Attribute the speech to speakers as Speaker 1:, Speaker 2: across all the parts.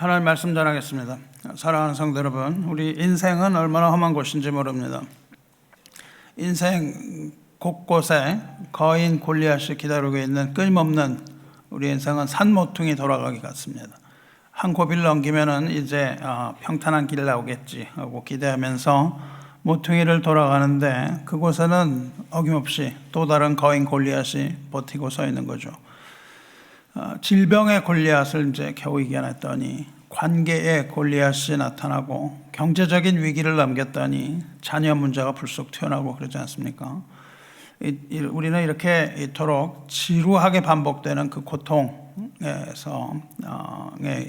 Speaker 1: 하나님 말씀 전하겠습니다. 사랑하는 성도 여러분, 우리 인생은 얼마나 험한 곳인지 모릅니다. 인생 곳곳에 거인 골리앗이 기다리고 있는 끊임없는 우리 인생은 산모퉁이 돌아가기 같습니다. 한 고비를 넘기면은 이제 평탄한 길 나오겠지 하고 기대하면서 모퉁이를 돌아가는데 그곳에는 어김없이 또 다른 거인 골리앗이 버티고 서 있는 거죠. 질병의 골리앗을 이제 겨우 이겨냈더니 관계의 골리앗이 나타나고 경제적인 위기를 넘겼더니 자녀 문제가 불쑥 튀어나오고 그러지 않습니까? 우리는 이렇게 이토록 지루하게 반복되는 그 고통에서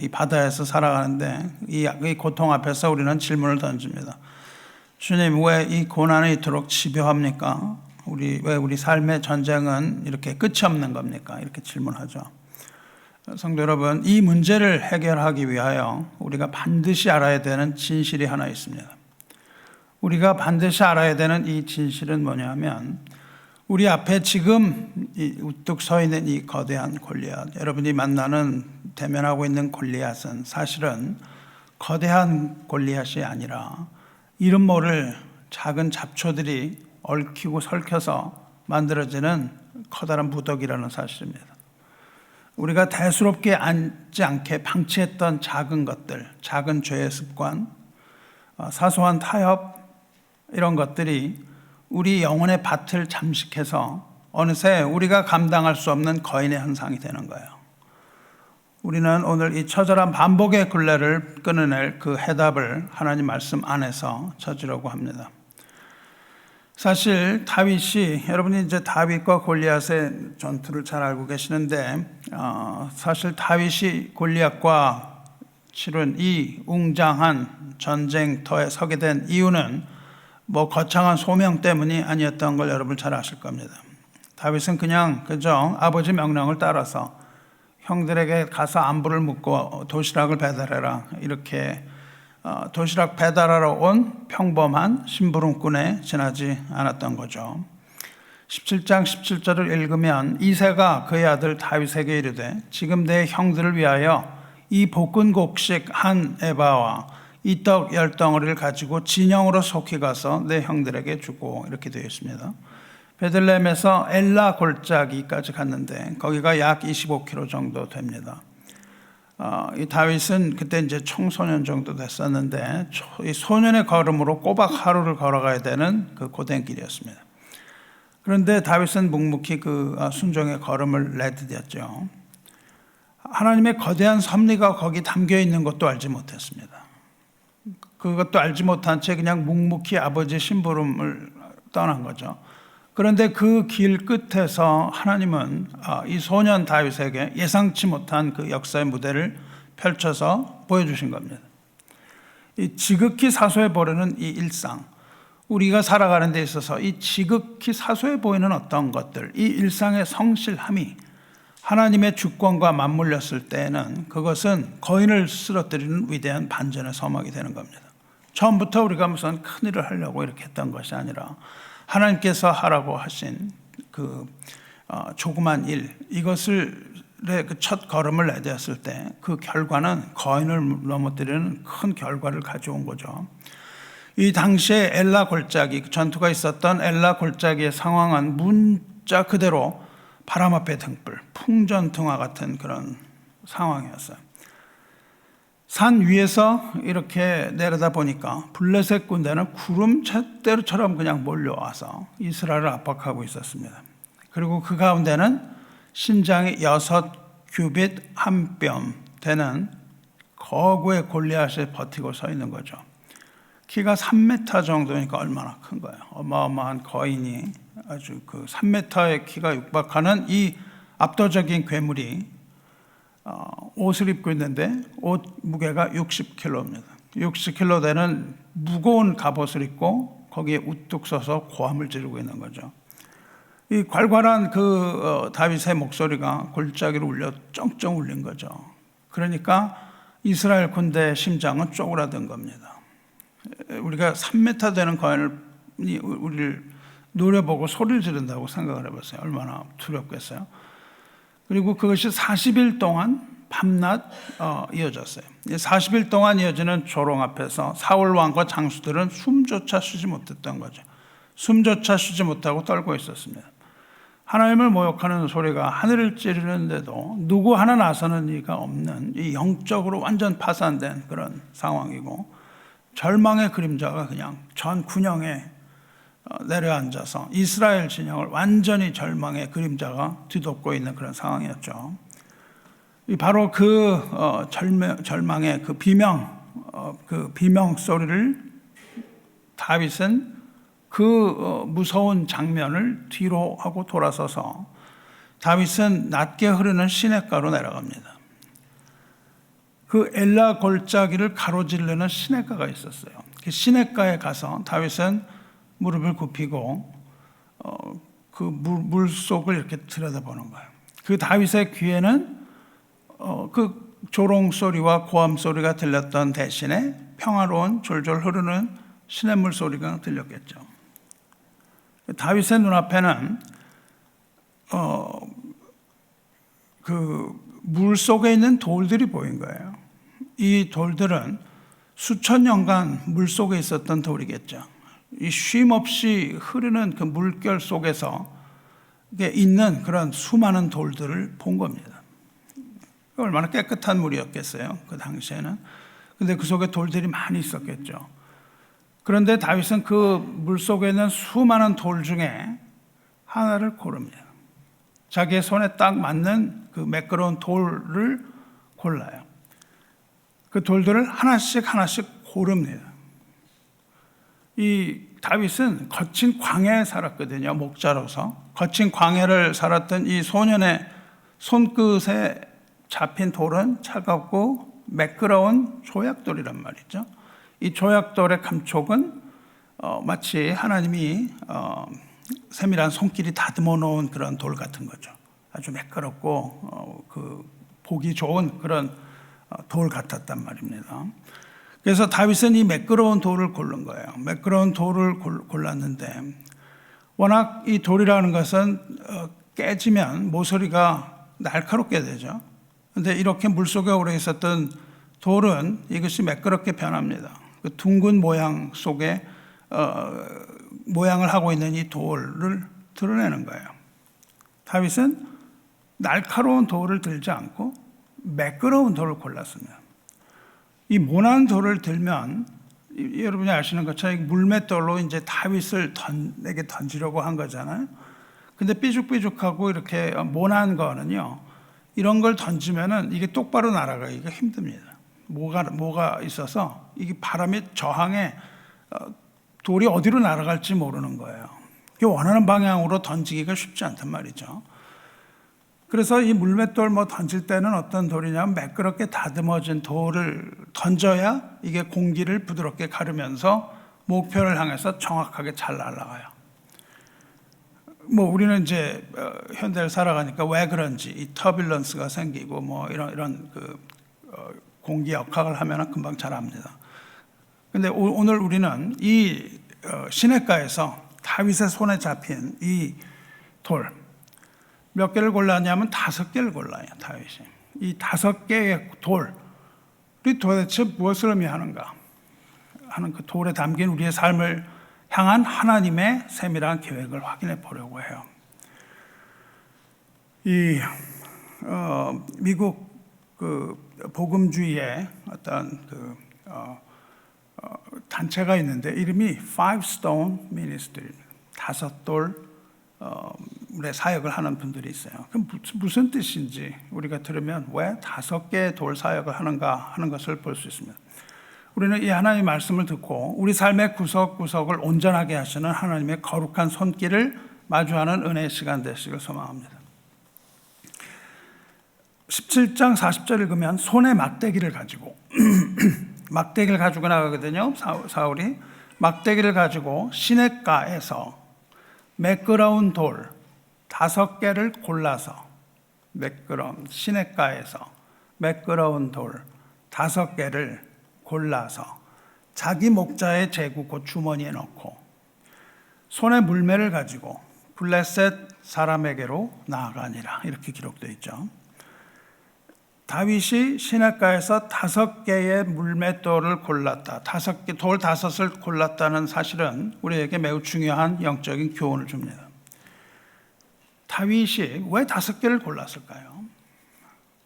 Speaker 1: 이 바다에서 살아가는데 이 고통 앞에서 우리는 질문을 던집니다. 주님, 왜 이 고난이 이토록 집요합니까? 왜 우리 삶의 전쟁은 이렇게 끝이 없는 겁니까? 이렇게 질문하죠. 성도 여러분, 이 문제를 해결하기 위하여 우리가 반드시 알아야 되는 진실이 하나 있습니다. 우리가 반드시 알아야 되는 이 진실은 뭐냐면 우리 앞에 지금 우뚝 서 있는 이 거대한 골리앗, 여러분이 대면하고 있는 골리앗은 사실은 거대한 골리앗이 아니라 이름 모를 작은 잡초들이 얽히고 설켜서 만들어지는 커다란 무더기라는 사실입니다. 우리가 대수롭게 앉지 않게 방치했던 작은 것들, 작은 죄의 습관, 사소한 타협, 이런 것들이 우리 영혼의 밭을 잠식해서 어느새 우리가 감당할 수 없는 거인의 현상이 되는 거예요. 우리는 오늘 이 처절한 반복의 굴레를 끊어낼 그 해답을 하나님 말씀 안에서 찾으려고 합니다. 사실 여러분이 이제 다윗과 골리앗의 전투를 잘 알고 계시는데 사실 다윗이 골리앗과 치른 이 웅장한 전쟁터에 서게 된 이유는 거창한 소명 때문이 아니었던 걸 여러분 잘 아실 겁니다. 다윗은 그저 아버지 명령을 따라서 형들에게 가서 안부를 묻고 도시락을 배달해라, 이렇게 도시락 배달하러 온 평범한 심부름꾼에 지나지 않았던 거죠. 17장 17절을 읽으면 이새가 그의 아들 다윗에게 이르되 지금 내 형들을 위하여 이 볶은 곡식 한 에바와 이 떡 10덩어리를 가지고 진영으로 속히 가서 내 형들에게 주고, 이렇게 되어 있습니다. 베들레헴에서 엘라 골짜기까지 갔는데 거기가 약 25km 정도 됩니다. 이 다윗은 그때 이제 청소년 정도 됐었는데 이 소년의 걸음으로 꼬박 하루를 걸어가야 되는 그 고된 길이었습니다. 그런데 다윗은 묵묵히 그 순종의 걸음을 내디뎠죠. 하나님의 거대한 섭리가 거기 담겨 있는 것도 알지 못했습니다. 그것도 알지 못한 채 그냥 묵묵히 아버지 심부름을 떠난 거죠. 그런데 그 길 끝에서 하나님은 이 소년 다윗에게 예상치 못한 그 역사의 무대를 펼쳐서 보여주신 겁니다. 이 지극히 사소해 보이는 이 일상, 우리가 살아가는 데 있어서 이 지극히 사소해 보이는 어떤 것들, 이 일상의 성실함이 하나님의 주권과 맞물렸을 때에는 그것은 거인을 쓰러뜨리는 위대한 반전의 서막이 되는 겁니다. 처음부터 우리가 무슨 큰일을 하려고 이렇게 했던 것이 아니라 하나님께서 하라고 하신 그 조그만 일, 이것을 그 첫 걸음을 내딛었을 때 그 결과는 거인을 넘어뜨리는 큰 결과를 가져온 거죠. 이 당시에 엘라 골짜기, 전투가 있었던 엘라 골짜기의 상황은 문자 그대로 바람 앞에 등불, 풍전등화 같은 그런 상황이었어요. 산 위에서 이렇게 내려다 보니까 블레셋 군대는 구름대처럼 그냥 몰려와서 이스라엘을 압박하고 있었습니다. 그리고 그 가운데는 신장이 6규빗 한 뼘 되는 거구의 골리앗이 버티고 서 있는 거죠. 키가 3m 정도니까 얼마나 큰 거예요. 어마어마한 거인이 아주 그 3m의 키가 육박하는 이 압도적인 괴물이 옷을 입고 있는데 옷 무게가 60kg입니다. 60kg 되는 무거운 갑옷을 입고 거기에 우뚝 서서 고함을 지르고 있는 거죠. 이 괄괄한 다윗의 목소리가 골짜기로 울려 쩡쩡 울린 거죠. 그러니까 이스라엘 군대의 심장은 쪼그라든 겁니다. 우리가 3m 되는 거인을 우리를 노려보고 소리를 지른다고 생각을 해보세요. 얼마나 두렵겠어요. 그리고 그것이 40일 동안 밤낮 이어졌어요. 40일 동안 이어지는 조롱 앞에서 사울 왕과 장수들은 숨조차 쉬지 못했던 거죠. 숨조차 쉬지 못하고 떨고 있었습니다. 하나님을 모욕하는 소리가 하늘을 찌르는데도 누구 하나 나서는 이가 없는, 이 영적으로 완전 파산된 그런 상황이고, 절망의 그림자가 그냥 전 군영에 내려앉아서 이스라엘 진영을 완전히 절망의 그림자가 뒤덮고 있는 그런 상황이었죠. 바로 그 절망의 그 비명 소리를 다윗은 그 무서운 장면을 뒤로 하고 돌아서서 다윗은 낮게 흐르는 시냇가로 내려갑니다. 그 엘라 골짜기를 가로지르는 시냇가가 있었어요. 그 시냇가에 가서 다윗은 무릎을 굽히고 그 물 속을 이렇게 들여다보는 거예요. 그 다윗의 귀에는 그 조롱 소리와 고함 소리가 들렸던 대신에 평화로운 졸졸 흐르는 시냇물 소리가 들렸겠죠. 다윗의 눈앞에는 그 물 속에 있는 돌들이 보인 거예요. 이 돌들은 수천 년간 물 속에 있었던 돌이겠죠. 이 쉼 없이 흐르는 그 물결 속에서 있는 그런 수많은 돌들을 본 겁니다. 얼마나 깨끗한 물이었겠어요, 그 당시에는. 근데 그 속에 돌들이 많이 있었겠죠. 그런데 다윗은 그 물 속에 있는 수많은 돌 중에 하나를 고릅니다. 자기의 손에 딱 맞는 그 매끄러운 돌을 골라요. 그 돌들을 하나씩 고릅니다. 이 다윗은 거친 광야에 살았거든요, 목자로서. 거친 광야를 살았던 이 소년의 손끝에 잡힌 돌은 차갑고 매끄러운 조약돌이란 말이죠. 이 조약돌의 감촉은 마치 하나님이 세밀한 손길이 다듬어 놓은 그런 돌 같은 거죠. 아주 매끄럽고 그 보기 좋은 그런 돌 같았단 말입니다. 그래서 다윗은 이 매끄러운 돌을 고른 거예요. 매끄러운 돌을 골랐는데, 워낙 이 돌이라는 것은 깨지면 모서리가 날카롭게 되죠. 그런데 이렇게 물속에 오래 있었던 돌은 이것이 매끄럽게 변합니다. 그 둥근 모양 속에 모양을 하고 있는 이 돌을 드러내는 거예요. 다윗은 날카로운 돌을 들지 않고 매끄러운 돌을 골랐습니다. 이 모난 돌을 들면 여러분이 아시는 것처럼 물맷돌로 이제 다윗을 내게 던지려고 한 거잖아요. 근데 삐죽삐죽하고 이렇게 모난 거는요, 이런 걸 던지면은 이게 똑바로 날아가기가 힘듭니다. 뭐가 있어서 이게 바람의 저항에 돌이 어디로 날아갈지 모르는 거예요. 원하는 방향으로 던지기가 쉽지 않단 말이죠. 그래서 이 물맷돌 던질 때는 어떤 돌이냐면 매끄럽게 다듬어진 돌을 던져야 이게 공기를 부드럽게 가르면서 목표를 향해서 정확하게 잘 날아가요. 우리는 이제 현대를 살아가니까 왜 그런지 이 터뷸런스가 생기고 이런 그 공기 역학을 하면 금방 잘 압니다. 근데 오늘 우리는 이 시냇가에서 다윗의 손에 잡힌 이 돌 몇 개를 골랐냐면 5개를 골라요, 다윗이. 이 5개의 돌이 도대체 무엇을 의미하는가 하는 그 돌에 담긴 우리의 삶을 향한 하나님의 세밀한 계획을 확인해 보려고 해요. 이 미국 그 복음주의의 어떤 그 단체가 있는데 이름이 Five Stone Ministry, 5돌 의 사역을 하는 분들이 있어요. 그럼 무슨 뜻인지 우리가 들으면 왜 5개의 돌 사역을 하는가 하는 것을 볼 수 있습니다. 우리는 이 하나님의 말씀을 듣고 우리 삶의 구석구석을 온전하게 하시는 하나님의 거룩한 손길을 마주하는 은혜의 시간 되시길 소망합니다. 17장 40절 읽으면 손에 막대기를 가지고 막대기를 가지고 나가거든요. 사울이 막대기를 가지고 시냇가에서 매끄러운 돌 5개를 골라서, 매끄러운 시냇가에서 매끄러운 돌 5개를 골라서 자기 목자의 제구 곧 주머니에 넣고 손에 물매를 가지고 블레셋 사람에게로 나아가니라, 이렇게 기록되어 있죠. 다윗이 시냇가에서 5개의 물맷돌을 골랐다. 돌 5을 골랐다는 사실은 우리에게 매우 중요한 영적인 교훈을 줍니다. 다윗이 왜 5개를 골랐을까요?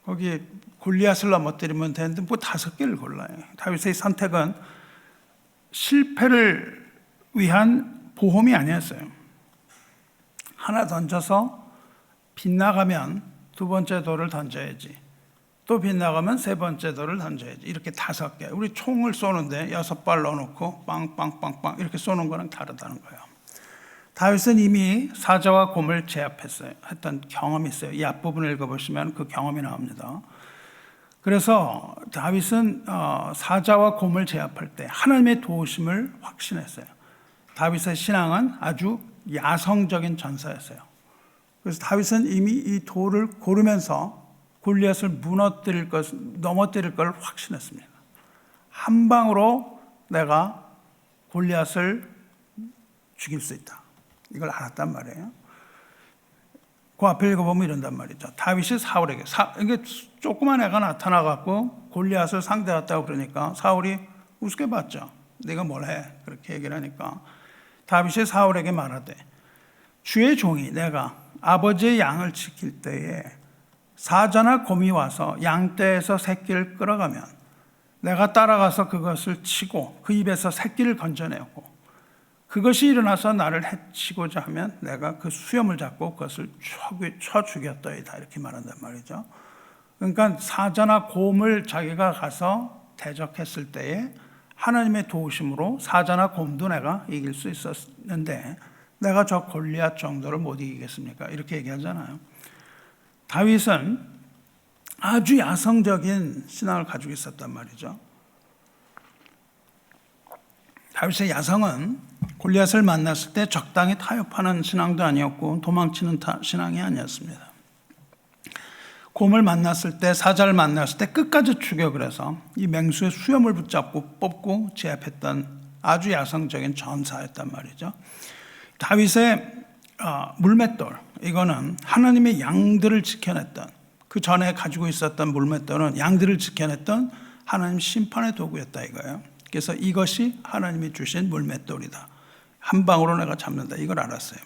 Speaker 1: 거기 골리앗을 넘어뜨리면 되는데 뭐 5개를 골라요. 다윗의 선택은 실패를 위한 보험이 아니었어요. 하나 던져서 빗나가면 2번째 돌을 던져야지. 또 빗나가면 3번째 돌을 던져야지. 이렇게 5개. 우리 총을 쏘는데 6발 넣어놓고 빵빵빵빵 이렇게 쏘는 거랑 다르다는 거예요. 다윗은 이미 사자와 곰을 제압했던 경험이 있어요. 이 앞부분을 읽어보시면 그 경험이 나옵니다. 그래서 다윗은 사자와 곰을 제압할 때 하나님의 도우심을 확신했어요. 다윗의 신앙은 아주 야성적인 전사였어요. 그래서 다윗은 이미 이 돌을 고르면서 골리앗을 넘어뜨릴 걸 확신했습니다. 한 방으로 내가 골리앗을 죽일 수 있다. 이걸 알았단 말이에요. 그 앞에 읽어보면 이런단 말이죠. 다윗이 사울에게, 이게 조그만 애가 나타나갖고 골리앗을 상대했다고 그러니까 사울이 우습게 봤죠. 네가 뭘 해? 그렇게 얘기를 하니까 다윗이 사울에게 말하되 주의 종이 내가 아버지의 양을 지킬 때에 사자나 곰이 와서 양떼에서 새끼를 끌어가면 내가 따라가서 그것을 치고 그 입에서 새끼를 건져내고 그것이 일어나서 나를 해치고자 하면 내가 그 수염을 잡고 그것을 쳐 죽였더이다. 이렇게 말한단 말이죠. 그러니까 사자나 곰을 자기가 가서 대적했을 때에 하나님의 도우심으로 사자나 곰도 내가 이길 수 있었는데 내가 저 골리앗 정도를 못 이기겠습니까? 이렇게 얘기하잖아요. 다윗은 아주 야성적인 신앙을 가지고 있었단 말이죠. 다윗의 야성은 골리앗을 만났을 때 적당히 타협하는 신앙도 아니었고 도망치는 신앙이 아니었습니다. 곰을 만났을 때, 사자를 만났을 때 끝까지 죽여 그래서 이 맹수의 수염을 붙잡고 뽑고 제압했던 아주 야성적인 전사였단 말이죠. 다윗의 물맷돌, 이거는 하나님의 양들을 지켜냈던, 그 전에 가지고 있었던 물맷돌은 양들을 지켜냈던 하나님 심판의 도구였다 이거예요. 그래서 이것이 하나님이 주신 물맷돌이다. 한 방으로 내가 잡는다. 이걸 알았어요.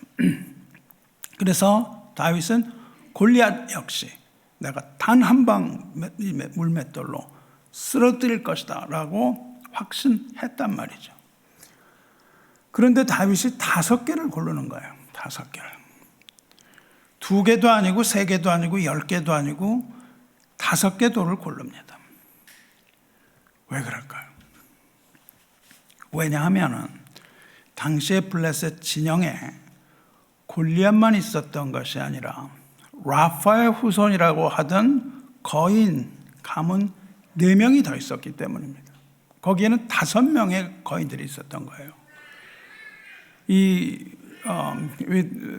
Speaker 1: 그래서 다윗은 골리앗 역시 내가 단 한 방 물맷돌로 쓰러뜨릴 것이다 라고 확신했단 말이죠. 그런데 다윗이 5개를 고르는 거예요. 5개를. 2개도 아니고 3개도 아니고 10개도 아니고 5개 돌을 고릅니다. 왜 그럴까요? 왜냐하면 당시의 블레셋 진영에 골리앗만 있었던 것이 아니라 라파의 후손이라고 하던 거인, 가문 4명이 더 있었기 때문입니다. 거기에는 5명의 거인들이 있었던 거예요. 이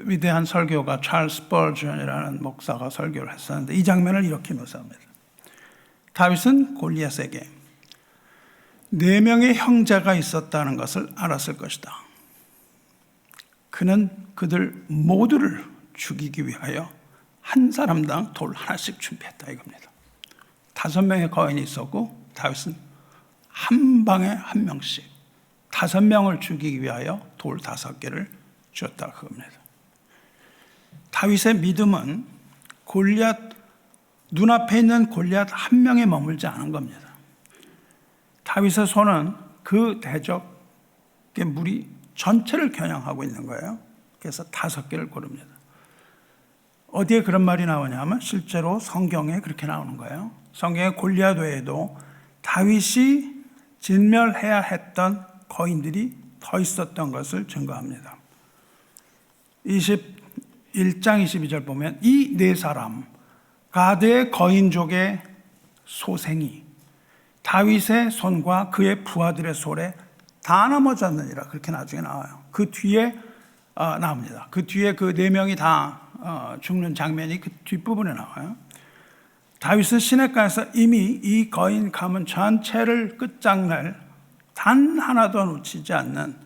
Speaker 1: 위대한 설교가 찰스 스펄전이라는 목사가 설교를 했었는데 이 장면을 이렇게 묘사합니다. 다윗은 골리앗에게 4명의 형제가 있었다는 것을 알았을 것이다. 그는 그들 모두를 죽이기 위하여 한 사람당 돌 하나씩 준비했다 이겁니다. 5명의 거인이 있었고 다윗은 한 방에 한 명씩 5명을 죽이기 위하여 돌 5개를 주었다 그겁니다. 다윗의 믿음은 골리앗, 눈앞에 있는 골리앗 한 명에 머물지 않은 겁니다. 다윗의 손은 그 대적의 무리 전체를 겨냥하고 있는 거예요. 그래서 5개를 고릅니다. 어디에 그런 말이 나오냐면 실제로 성경에 그렇게 나오는 거예요. 성경에 골리앗 외에도 다윗이 진멸해야 했던 거인들이 더 있었던 것을 증거합니다. 21장 22절 보면 이 4사람 가드의 거인족의 소생이 다윗의 손과 그의 부하들의 손에 다 넘어졌느니라. 그렇게 나중에 나와요. 그 뒤에 나옵니다. 그 뒤에 그 4명이 다 죽는 장면이 그 뒷부분에 나와요. 다윗은 시냇가에서 이미 이 거인 가문 전체를 끝장낼 단 하나도 놓치지 않는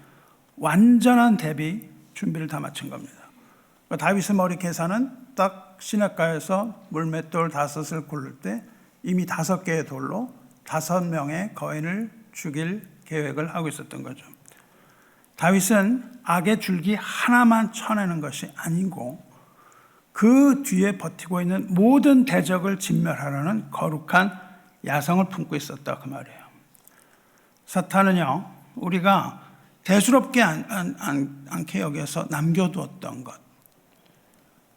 Speaker 1: 완전한 대비 준비를 다 마친 겁니다. 다윗의 머리 계산은 딱 시냇가에서 물맷돌 5을 고를 때 이미 5개의 돌로 5명의 거인을 죽일 계획을 하고 있었던 거죠. 다윗은 악의 줄기 하나만 쳐내는 것이 아니고 그 뒤에 버티고 있는 모든 대적을 진멸하려는 거룩한 야성을 품고 있었다 그 말이에요. 사탄은요, 우리가 대수롭게 않게 여겨서 남겨두었던 것,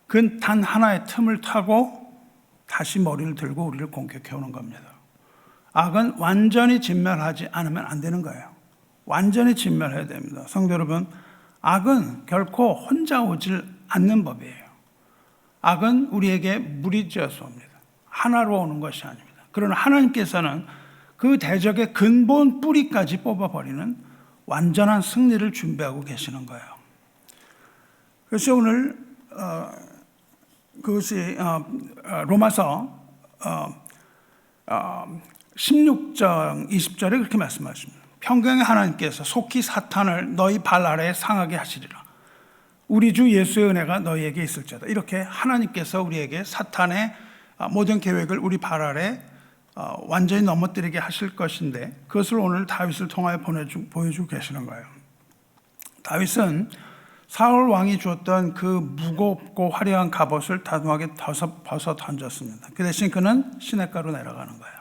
Speaker 1: 그 단 하나의 틈을 타고 다시 머리를 들고 우리를 공격해오는 겁니다. 악은 완전히 진멸하지 않으면 안 되는 거예요. 완전히 진멸해야 됩니다. 성도 여러분, 악은 결코 혼자 오질 않는 법이에요. 악은 우리에게 무리지어서 옵니다. 하나로 오는 것이 아닙니다. 그러나 하나님께서는 그 대적의 근본 뿌리까지 뽑아버리는 완전한 승리를 준비하고 계시는 거예요. 그래서 오늘 그것이 로마서 16장 20절에 그렇게 말씀하십니다. 평강의 하나님께서 속히 사탄을 너희 발 아래에 상하게 하시리라. 우리 주 예수의 은혜가 너희에게 있을지어다. 이렇게 하나님께서 우리에게 사탄의 모든 계획을 우리 발 아래 완전히 넘어뜨리게 하실 것인데, 그것을 오늘 다윗을 통하여 보여주고 계시는 거예요. 다윗은 사울 왕이 주었던 그 무겁고 화려한 갑옷을 단호하게 벗어 던졌습니다. 그 대신 그는 시냇가로 내려가는 거예요.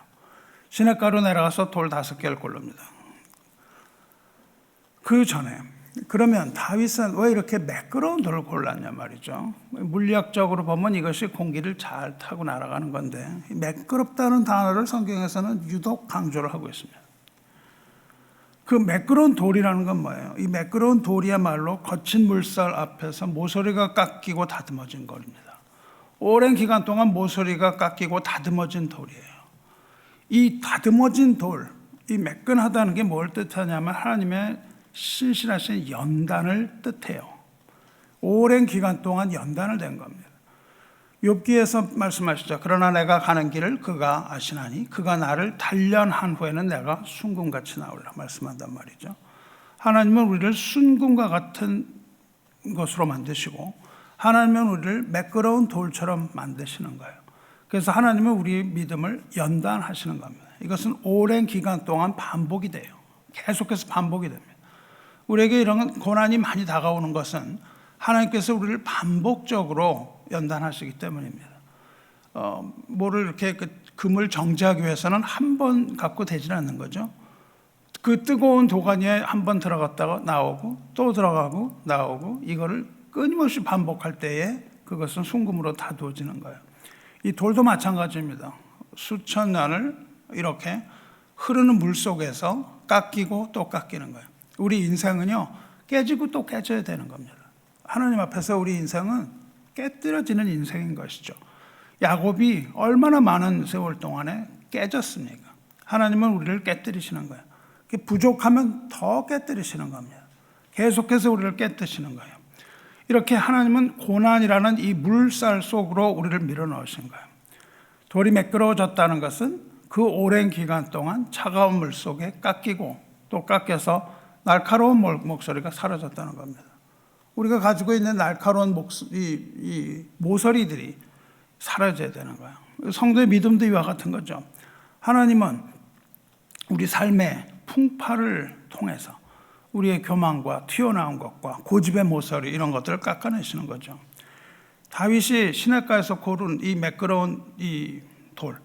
Speaker 1: 시냇가로 내려가서 돌 5개를 고릅니다. 그 전에 그러면 다윗은 왜 이렇게 매끄러운 돌을 골랐냐 말이죠. 물리학적으로 보면 이것이 공기를 잘 타고 날아가는 건데, 매끄럽다는 단어를 성경에서는 유독 강조를 하고 있습니다. 그 매끄러운 돌이라는 건 뭐예요? 이 매끄러운 돌이야말로 거친 물살 앞에서 모서리가 깎이고 다듬어진 돌입니다. 오랜 기간 동안 모서리가 깎이고 다듬어진 돌이에요. 이 다듬어진 돌, 이 매끈하다는 게 뭘 뜻하냐면 하나님의 신실하신 연단을 뜻해요. 오랜 기간 동안 연단을 된 겁니다. 욥기에서 말씀하시죠. 그러나 내가 가는 길을 그가 아시나니 그가 나를 단련한 후에는 내가 순금같이 나오리라 말씀한단 말이죠. 하나님은 우리를 순금과 같은 것으로 만드시고 하나님은 우리를 매끄러운 돌처럼 만드시는 거예요. 그래서 하나님은 우리의 믿음을 연단하시는 겁니다. 이것은 오랜 기간 동안 반복이 돼요. 계속해서 반복이 됩니다. 우리에게 이런 고난이 많이 다가오는 것은 하나님께서 우리를 반복적으로 연단하시기 때문입니다. 뭐를 이렇게 금을 정지하기 위해서는 한 번 갖고 되지는 않는 거죠. 그 뜨거운 도가니에 한 번 들어갔다가 나오고 또 들어가고 나오고, 이거를 끊임없이 반복할 때에 그것은 순금으로 다루어지는 거예요. 이 돌도 마찬가지입니다. 수천 년을 이렇게 흐르는 물 속에서 깎이고 또 깎이는 거예요. 우리 인생은요, 깨지고 또 깨져야 되는 겁니다. 하나님 앞에서 우리 인생은 깨뜨려지는 인생인 것이죠. 야곱이 얼마나 많은 세월 동안에 깨졌습니까? 하나님은 우리를 깨뜨리시는 거예요. 부족하면 더 깨뜨리시는 겁니다. 계속해서 우리를 깨뜨리시는 거예요. 이렇게 하나님은 고난이라는 이 물살 속으로 우리를 밀어넣으신 거예요. 돌이 매끄러워졌다는 것은 그 오랜 기간 동안 차가운 물 속에 깎이고 또 깎여서 날카로운 목소리가 사라졌다는 겁니다. 우리가 가지고 있는 날카로운 이 모서리들이 사라져야 되는 거예요. 성도의 믿음도 이와 같은 거죠. 하나님은 우리 삶의 풍파를 통해서 우리의 교만과 튀어나온 것과 고집의 모서리, 이런 것들을 깎아내시는 거죠. 다윗이 시냇가에서 고른 이 매끄러운 이 돌,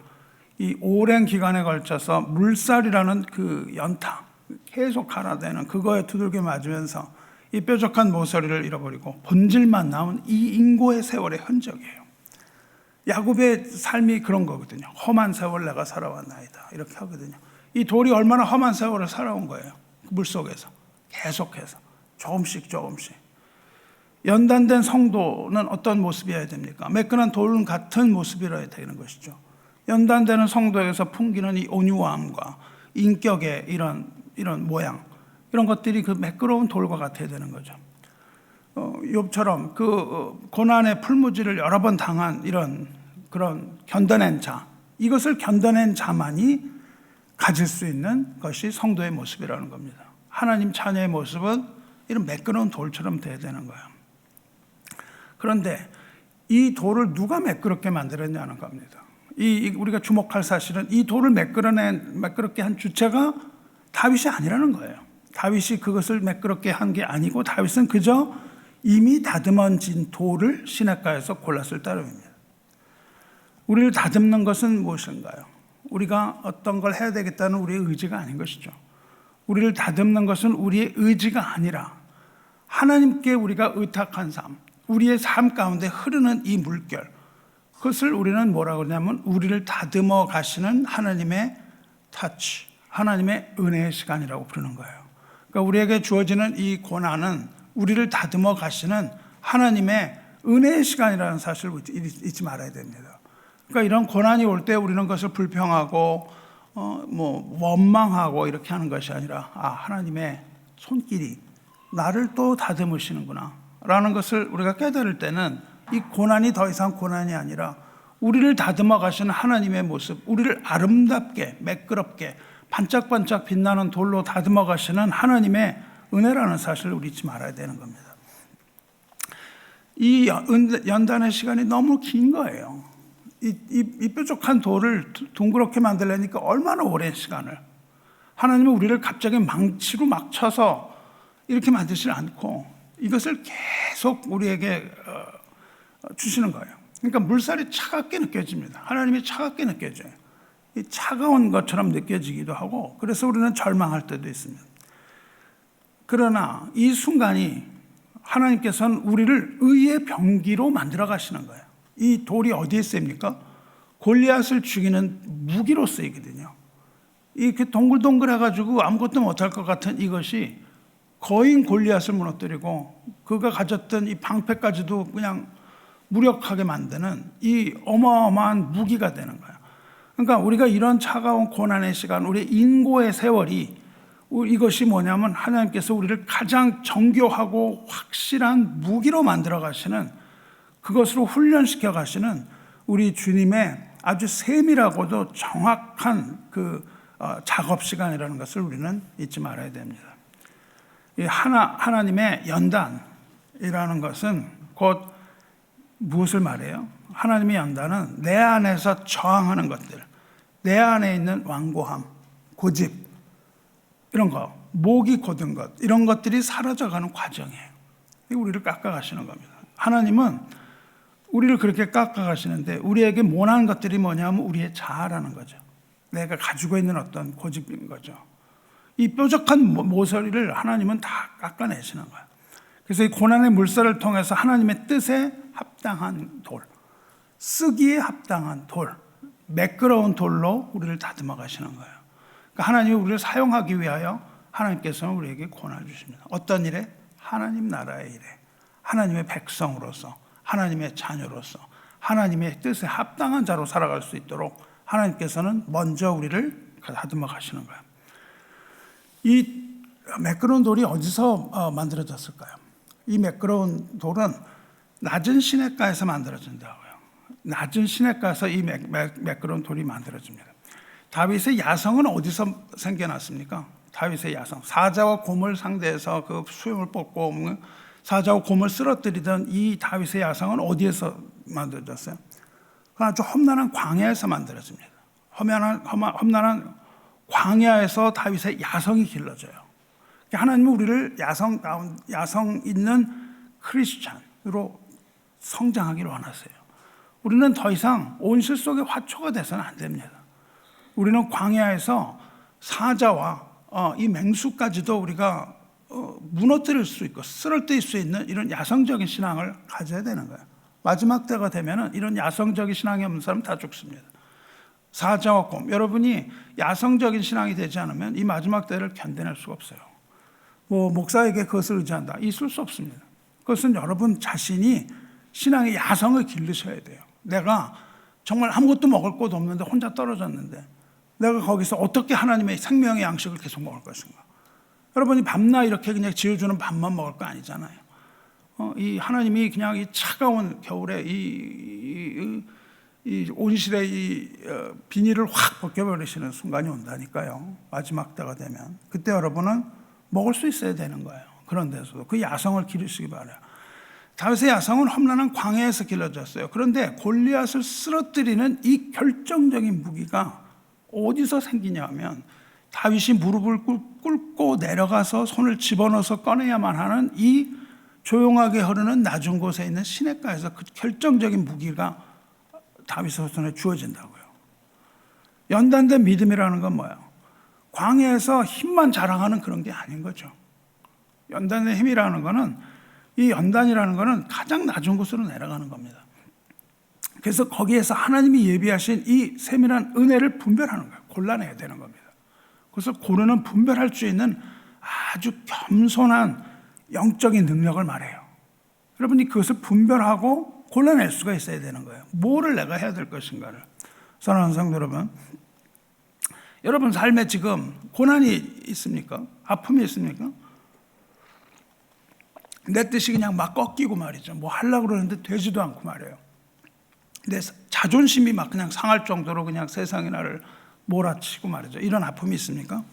Speaker 1: 이 오랜 기간에 걸쳐서 물살이라는 그 연타, 계속 갈아대는 그거에 두들겨 맞으면서 이 뾰족한 모서리를 잃어버리고 본질만 남은 이 인고의 세월의 흔적이에요. 야곱의 삶이 그런 거거든요. 험한 세월 내가 살아왔나이다, 이렇게 하거든요. 이 돌이 얼마나 험한 세월을 살아온 거예요. 물속에서 계속해서 조금씩 연단된 성도는 어떤 모습이어야 됩니까? 매끈한 돌 같은 모습이어야 되는 것이죠. 연단되는 성도에게서 풍기는 이 온유함과 인격의 이런 모양, 이런 것들이 그 매끄러운 돌과 같아야 되는 거죠. 욥처럼 그 고난의 풀무지를 여러 번 당한 그런 견뎌낸 자, 이것을 견뎌낸 자만이 가질 수 있는 것이 성도의 모습이라는 겁니다. 하나님 자녀의 모습은 이런 매끄러운 돌처럼 돼야 되는 거예요. 그런데 이 돌을 누가 매끄럽게 만들었냐는 겁니다. 우리가 주목할 사실은 이 돌을 매끄럽게 한 주체가 다윗이 아니라는 거예요. 다윗이 그것을 매끄럽게 한 게 아니고 다윗은 그저 이미 다듬어진 돌을 시냇가에서 골랐을 따름입니다. 우리를 다듬는 것은 무엇인가요? 우리가 어떤 걸 해야 되겠다는 우리의 의지가 아닌 것이죠. 우리를 다듬는 것은 우리의 의지가 아니라 하나님께 우리가 의탁한 삶, 우리의 삶 가운데 흐르는 이 물결, 그것을 우리는 뭐라고 그러냐면 우리를 다듬어 가시는 하나님의 터치, 하나님의 은혜의 시간이라고 부르는 거예요. 그러니까 우리에게 주어지는 이 고난은 우리를 다듬어 가시는 하나님의 은혜의 시간이라는 사실을 잊지 말아야 됩니다. 그러니까 이런 고난이 올 때 우리는 그것을 불평하고 원망하고 이렇게 하는 것이 아니라 하나님의 손길이 나를 또 다듬으시는구나 라는 것을 우리가 깨달을 때는 이 고난이 더 이상 고난이 아니라 우리를 다듬어 가시는 하나님의 모습, 우리를 아름답게 매끄럽게 반짝반짝 빛나는 돌로 다듬어 가시는 하나님의 은혜라는 사실을 우리 잊지 말아야 되는 겁니다. 이 연단의 시간이 너무 긴 거예요. 이 뾰족한 돌을 둥그렇게 만들려니까 얼마나 오랜 시간을. 하나님은 우리를 갑자기 망치로 막 쳐서 이렇게 만드지 않고 이것을 계속 우리에게 주시는 거예요. 그러니까 물살이 차갑게 느껴집니다. 하나님이 차갑게 느껴져요. 이 차가운 것처럼 느껴지기도 하고 그래서 우리는 절망할 때도 있습니다. 그러나 이 순간이 하나님께서는 우리를 의의 병기로 만들어 가시는 거예요. 이 돌이 어디에 쓰입니까? 골리앗을 죽이는 무기로 쓰이거든요. 이렇게 동글동글해가지고 아무것도 못할 것 같은 이것이 거인 골리앗을 무너뜨리고 그가 가졌던 이 방패까지도 그냥 무력하게 만드는 이 어마어마한 무기가 되는 거예요. 그러니까 우리가 이런 차가운 고난의 시간, 우리 인고의 세월이 이것이 뭐냐면 하나님께서 우리를 가장 정교하고 확실한 무기로 만들어 가시는 그것으로 훈련시켜 가시는 우리 주님의 아주 세밀하고도 정확한 그 작업 시간이라는 것을 우리는 잊지 말아야 됩니다. 이 하나님의 연단이라는 것은 곧 무엇을 말해요? 하나님의 연단은 내 안에서 저항하는 것들, 내 안에 있는 완고함, 고집, 이런 거, 목이 곧은 것, 이런 것들이 사라져가는 과정이에요. 우리를 깎아가시는 겁니다. 하나님은 우리를 그렇게 깎아가시는데 우리에게 원하는 것들이 뭐냐면 우리의 자아라는 거죠. 내가 가지고 있는 어떤 고집인 거죠. 이 뾰족한 모서리를 하나님은 다 깎아내시는 거예요. 그래서 이 고난의 물살을 통해서 하나님의 뜻에 합당한 돌, 쓰기에 합당한 돌, 매끄러운 돌로 우리를 다듬어 가시는 거예요. 그러니까 하나님이 우리를 사용하기 위하여 하나님께서는 우리에게 고난을 주십니다. 어떤 일에? 하나님 나라의 일에, 하나님의 백성으로서, 하나님의 자녀로서, 하나님의 뜻에 합당한 자로 살아갈 수 있도록 하나님께서는 먼저 우리를 다듬어 가시는 거예요. 이 매끄러운 돌이 어디서 만들어졌을까요? 이 매끄러운 돌은 낮은 시냇가에서 만들어진다고요. 낮은 시냇가에서 이 매끄러운 돌이 만들어집니다. 다윗의 야성은 어디서 생겨났습니까? 다윗의 야성, 사자와 곰을 상대해서 그 수염을 뽑고 사자와 곰을 쓰러뜨리던 이 다윗의 야성은 어디에서 만들어졌어요? 아주 험난한 광야에서 만들어집니다. 험난한 광야에서 다윗의 야성이 길러져요. 하나님은 우리를 야성 있는 크리스찬으로 성장하기를 원하세요. 우리는 더 이상 온실 속의 화초가 돼서는 안 됩니다. 우리는 광야에서 사자와 이 맹수까지도 우리가 무너뜨릴 수 있고 쓰러뜨릴 수 있는 이런 야성적인 신앙을 가져야 되는 거예요. 마지막 때가 되면 이런 야성적인 신앙이 없는 사람은 다 죽습니다. 사자와 곰, 여러분이 야성적인 신앙이 되지 않으면 이 마지막 때를 견뎌낼 수가 없어요. 목사에게 그것을 의지한다, 있을 수 없습니다. 그것은 여러분 자신이 신앙의 야성을 기르셔야 돼요. 내가 정말 아무것도 먹을 곳 없는데 혼자 떨어졌는데 내가 거기서 어떻게 하나님의 생명의 양식을 계속 먹을 것인가? 여러분이 밤낮 이렇게 그냥 지어주는 밥만 먹을 거 아니잖아요. 이 하나님이 그냥 이 차가운 겨울에 이 온실의 이 비닐을 확 벗겨버리시는 순간이 온다니까요. 마지막 때가 되면 그때 여러분은 먹을 수 있어야 되는 거예요. 그런 데서도 그 야성을 기르시기 바라요. 다윗의 야성은 험난한 광야에서 길러졌어요. 그런데 골리앗을 쓰러뜨리는 이 결정적인 무기가 어디서 생기냐 하면 다윗이 무릎을 꿇고 내려가서 손을 집어넣어서 꺼내야만 하는 이 조용하게 흐르는 낮은 곳에 있는 시냇가에서 그 결정적인 무기가 다윗의 손에 주어진다고요. 연단된 믿음이라는 건 뭐예요? 광야에서 힘만 자랑하는 그런 게 아닌 거죠. 연단의 힘이라는 거는, 이 연단이라는 거는 가장 낮은 곳으로 내려가는 겁니다. 그래서 거기에서 하나님이 예비하신 이 세밀한 은혜를 분별하는 거예요. 골라내야 되는 겁니다. 그래서 고르는 분별할 수 있는 아주 겸손한 영적인 능력을 말해요. 여러분이 그것을 분별하고 골라낼 수가 있어야 되는 거예요. 뭐를 내가 해야 될 것인가를. 사랑하는 성도 여러분, 여러분 삶에 지금 고난이 있습니까? 아픔이 있습니까? 내 뜻이 그냥 막 꺾이고 말이죠. 뭐 하려고 그러는데 되지도 않고 말이에요. 내 자존심이 막 그냥 상할 정도로 그냥 세상이 나를 몰아치고 말이죠. 이런 아픔이 있습니까?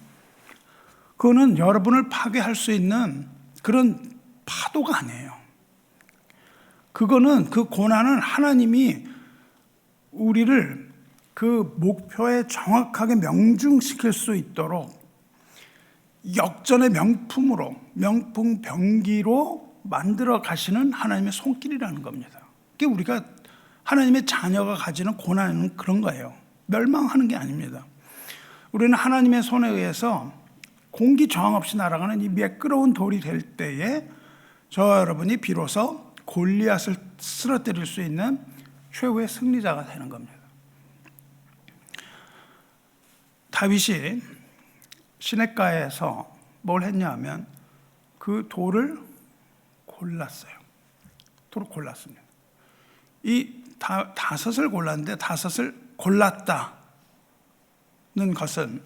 Speaker 1: 그거는 여러분을 파괴할 수 있는 그런 파도가 아니에요. 그거는, 그 고난은 하나님이 우리를 그 목표에 정확하게 명중시킬 수 있도록 역전의 명품으로, 명품 병기로 만들어 가시는 하나님의 손길이라는 겁니다. 그게 우리가 하나님의 자녀가 가지는 고난은 그런 거예요. 멸망하는 게 아닙니다. 우리는 하나님의 손에 의해서 공기 저항 없이 날아가는 이 매끄러운 돌이 될 때에 저와 여러분이 비로소 골리앗을 쓰러뜨릴 수 있는 최후의 승리자가 되는 겁니다. 다윗이 시냇가에서 뭘 했냐 하면 그 돌을 골랐어요. 돌을 골랐습니다. 이 다섯을 골랐는데, 다섯을 골랐다는 것은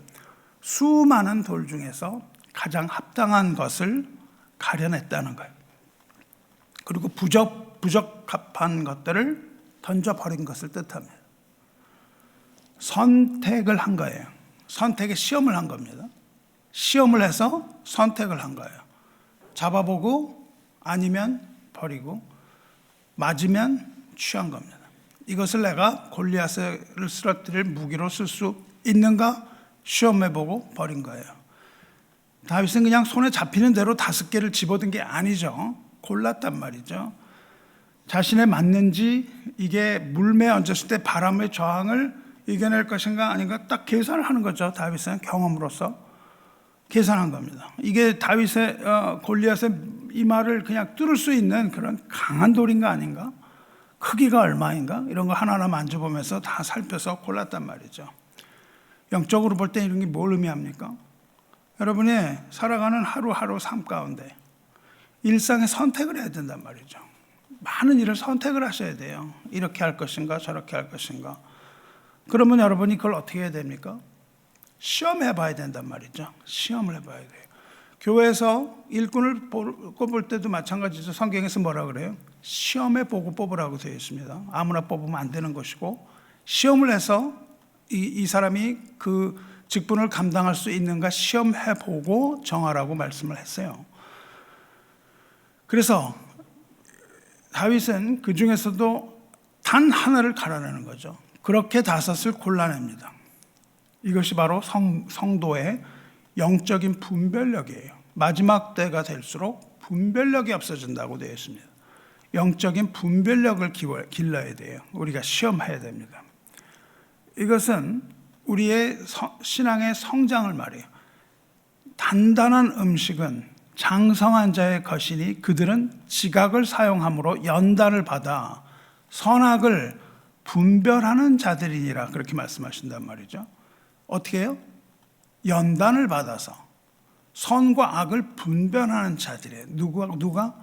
Speaker 1: 수많은 돌 중에서 가장 합당한 것을 가려냈다는 거예요. 그리고 부적합한 것들을 던져버린 것을 뜻합니다. 선택을 한 거예요. 선택의 시험을 한 겁니다. 시험을 해서 선택을 한 거예요. 잡아보고 아니면 버리고 맞으면 취한 겁니다. 이것을 내가 골리앗을 쓰러뜨릴 무기로 쓸 수 있는가 시험해보고 버린 거예요. 다윗은 그냥 손에 잡히는 대로 5개를 집어든 게 아니죠. 골랐단 말이죠. 자신에 맞는지, 이게 물매에 얹었을 때 바람의 저항을 이겨낼 것인가 아닌가 딱 계산을 하는 거죠. 다윗은 경험으로서 계산한 겁니다. 이게 다윗의 골리앗의 이마를 그냥 뚫을 수 있는 그런 강한 돌인가 아닌가, 크기가 얼마인가, 이런 거 하나하나 만져보면서 다 살펴서 골랐단 말이죠. 영적으로 볼 때 이런 게 뭘 의미합니까? 여러분이 살아가는 하루하루 삶 가운데 일상에 선택을 해야 된단 말이죠. 많은 일을 선택을 하셔야 돼요. 이렇게 할 것인가 저렇게 할 것인가. 그러면 여러분이 그걸 어떻게 해야 됩니까? 시험해 봐야 된단 말이죠. 시험을 해봐야 돼요. 교회에서 일꾼을 뽑을 때도 마찬가지죠. 성경에서 뭐라 그래요? 시험해 보고 뽑으라고 되어 있습니다. 아무나 뽑으면 안 되는 것이고, 시험을 해서 이 사람이 그 직분을 감당할 수 있는가 시험해 보고 정하라고 말씀을 했어요. 그래서 다윗은 그 중에서도 단 하나를 갈아내는 거죠. 그렇게 5을 골라냅니다. 이것이 바로 성도의 영적인 분별력이에요. 마지막 때가 될수록 분별력이 없어진다고 되어 있습니다. 영적인 분별력을 길러야 돼요. 우리가 시험해야 됩니다. 이것은 우리의 신앙의 성장을 말해요. 단단한 음식은 장성한 자의 것이니 그들은 지각을 사용함으로 연단을 받아 선악을 분별하는 자들이니라, 그렇게 말씀하신단 말이죠. 어떻게 해요? 연단을 받아서 선과 악을 분별하는 자들이에요. 누가?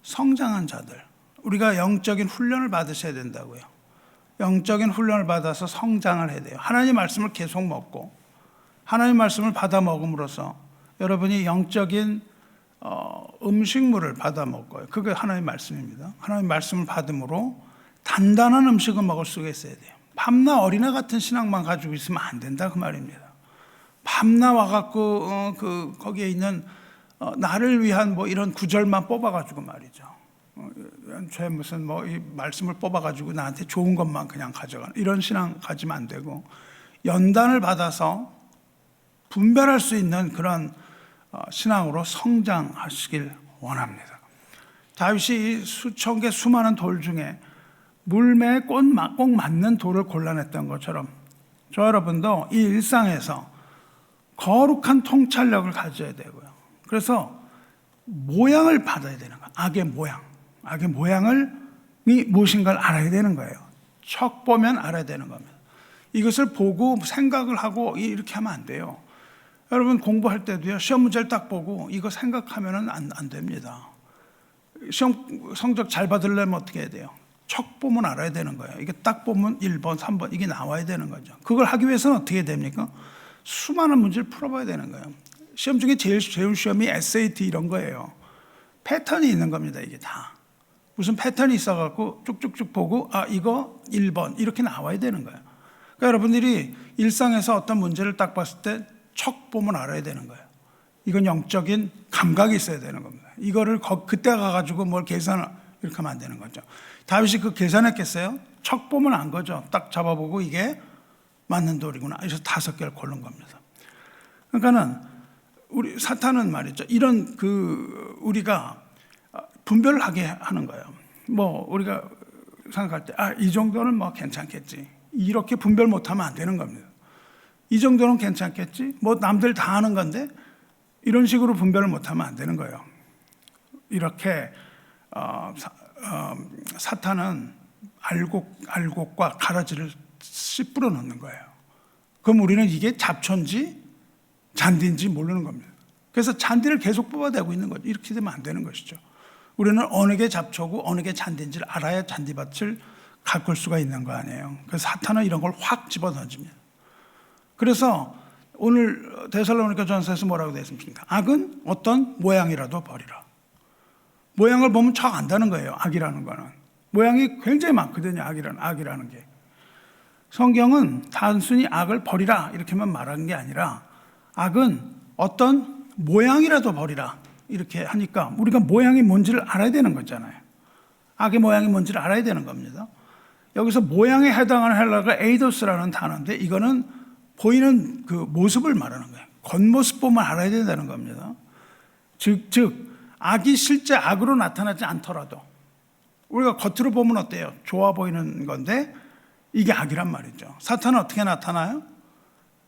Speaker 1: 성장한 자들. 우리가 영적인 훈련을 받으셔야 된다고요. 영적인 훈련을 받아서 성장을 해야 돼요. 하나님 말씀을 계속 먹고 하나님 말씀을 받아 먹음으로써 여러분이 영적인 음식물을 받아 먹어요. 그게 하나님 말씀입니다. 하나님 말씀을 받음으로 단단한 음식을 먹을 수가 있어야 돼요. 밤낮 어린애 같은 신앙만 가지고 있으면 안 된다 그 말입니다. 밤낮 와갖고 거기에 있는 나를 위한 뭐 이런 구절만 뽑아가지고 말이죠. 연초에 무슨 뭐 이 말씀을 뽑아가지고 나한테 좋은 것만 그냥 가져가는 이런 신앙 가지면 안 되고, 연단을 받아서 분별할 수 있는 그런 신앙으로 성장하시길 원합니다. 다윗이 수천 개 수많은 돌 중에 물매에 꼭 맞는 돌을 골라냈던 것처럼 저 여러분도 이 일상에서 거룩한 통찰력을 가져야 되고요. 그래서 모양을 받아야 되는 거예요. 악의 모양이 무엇인가를 알아야 되는 거예요. 척 보면 알아야 되는 겁니다. 이것을 보고 생각을 하고 이렇게 하면 안 돼요. 여러분 공부할 때도요, 시험 문제를 딱 보고 이거 생각하면 안 됩니다. 시험 성적 잘 받으려면 어떻게 해야 돼요? 척 보면 알아야 되는 거예요. 이게 딱 보면 1번, 3번 이게 나와야 되는 거죠. 그걸 하기 위해서는 어떻게 해야 됩니까? 수많은 문제를 풀어봐야 되는 거예요. 시험 중에 제일 쉬운 시험이 SAT 이런 거예요. 패턴이 있는 겁니다. 이게 다 무슨 패턴이 있어갖고 쭉쭉쭉 보고 이거 1번 이렇게 나와야 되는 거예요. 그러니까 여러분들이 일상에서 어떤 문제를 딱 봤을 때 척 보면 알아야 되는 거예요. 이건 영적인 감각이 있어야 되는 겁니다. 이거를 그때 가가지고 뭘 계산 이렇게 하면 안 되는 거죠. 다윗이 그 계산했겠어요? 척 보면 안 거죠. 딱 잡아보고 이게 맞는 돌이구나. 그래서 5개를 고른 겁니다. 그러니까는 우리 사탄은 말이죠. 이런 우리가 분별을 하게 하는 거예요. 뭐 우리가 생각할 때 이 정도는 뭐 괜찮겠지. 이렇게 분별 못하면 안 되는 겁니다. 이 정도는 괜찮겠지. 뭐 남들 다 하는 건데 이런 식으로 분별을 못하면 안 되는 거예요. 이렇게 사탄은 알곡과 가라지를 씹뿌려 놓는 거예요. 그럼 우리는 이게 잡초인지 잔디인지 모르는 겁니다. 그래서 잔디를 계속 뽑아대고 있는 거죠. 이렇게 되면 안 되는 것이죠. 우리는 어느 게 잡초고 어느 게 잔디인지를 알아야 잔디밭을 가꿀 수가 있는 거 아니에요. 그래서 사탄은 이런 걸 확 집어던집니다. 그래서 오늘 데살로니가 전서에서 뭐라고 되어 있습니까? 악은 어떤 모양이라도 버리라. 모양을 보면 척 안다는 거예요. 악이라는 거는 모양이 굉장히 많거든요. 악이라는 게. 성경은 단순히 악을 버리라 이렇게만 말하는 게 아니라 악은 어떤 모양이라도 버리라 이렇게 하니까 우리가 모양이 뭔지를 알아야 되는 거잖아요. 악의 모양이 뭔지를 알아야 되는 겁니다. 여기서 모양에 해당하는 헬라어가 에이도스라는 단어인데 이거는 보이는 그 모습을 말하는 거예요. 겉모습 보면 알아야 된다는 겁니다. 즉 악이 실제 악으로 나타나지 않더라도 우리가 겉으로 보면 어때요? 좋아 보이는 건데 이게 악이란 말이죠. 사탄은 어떻게 나타나요?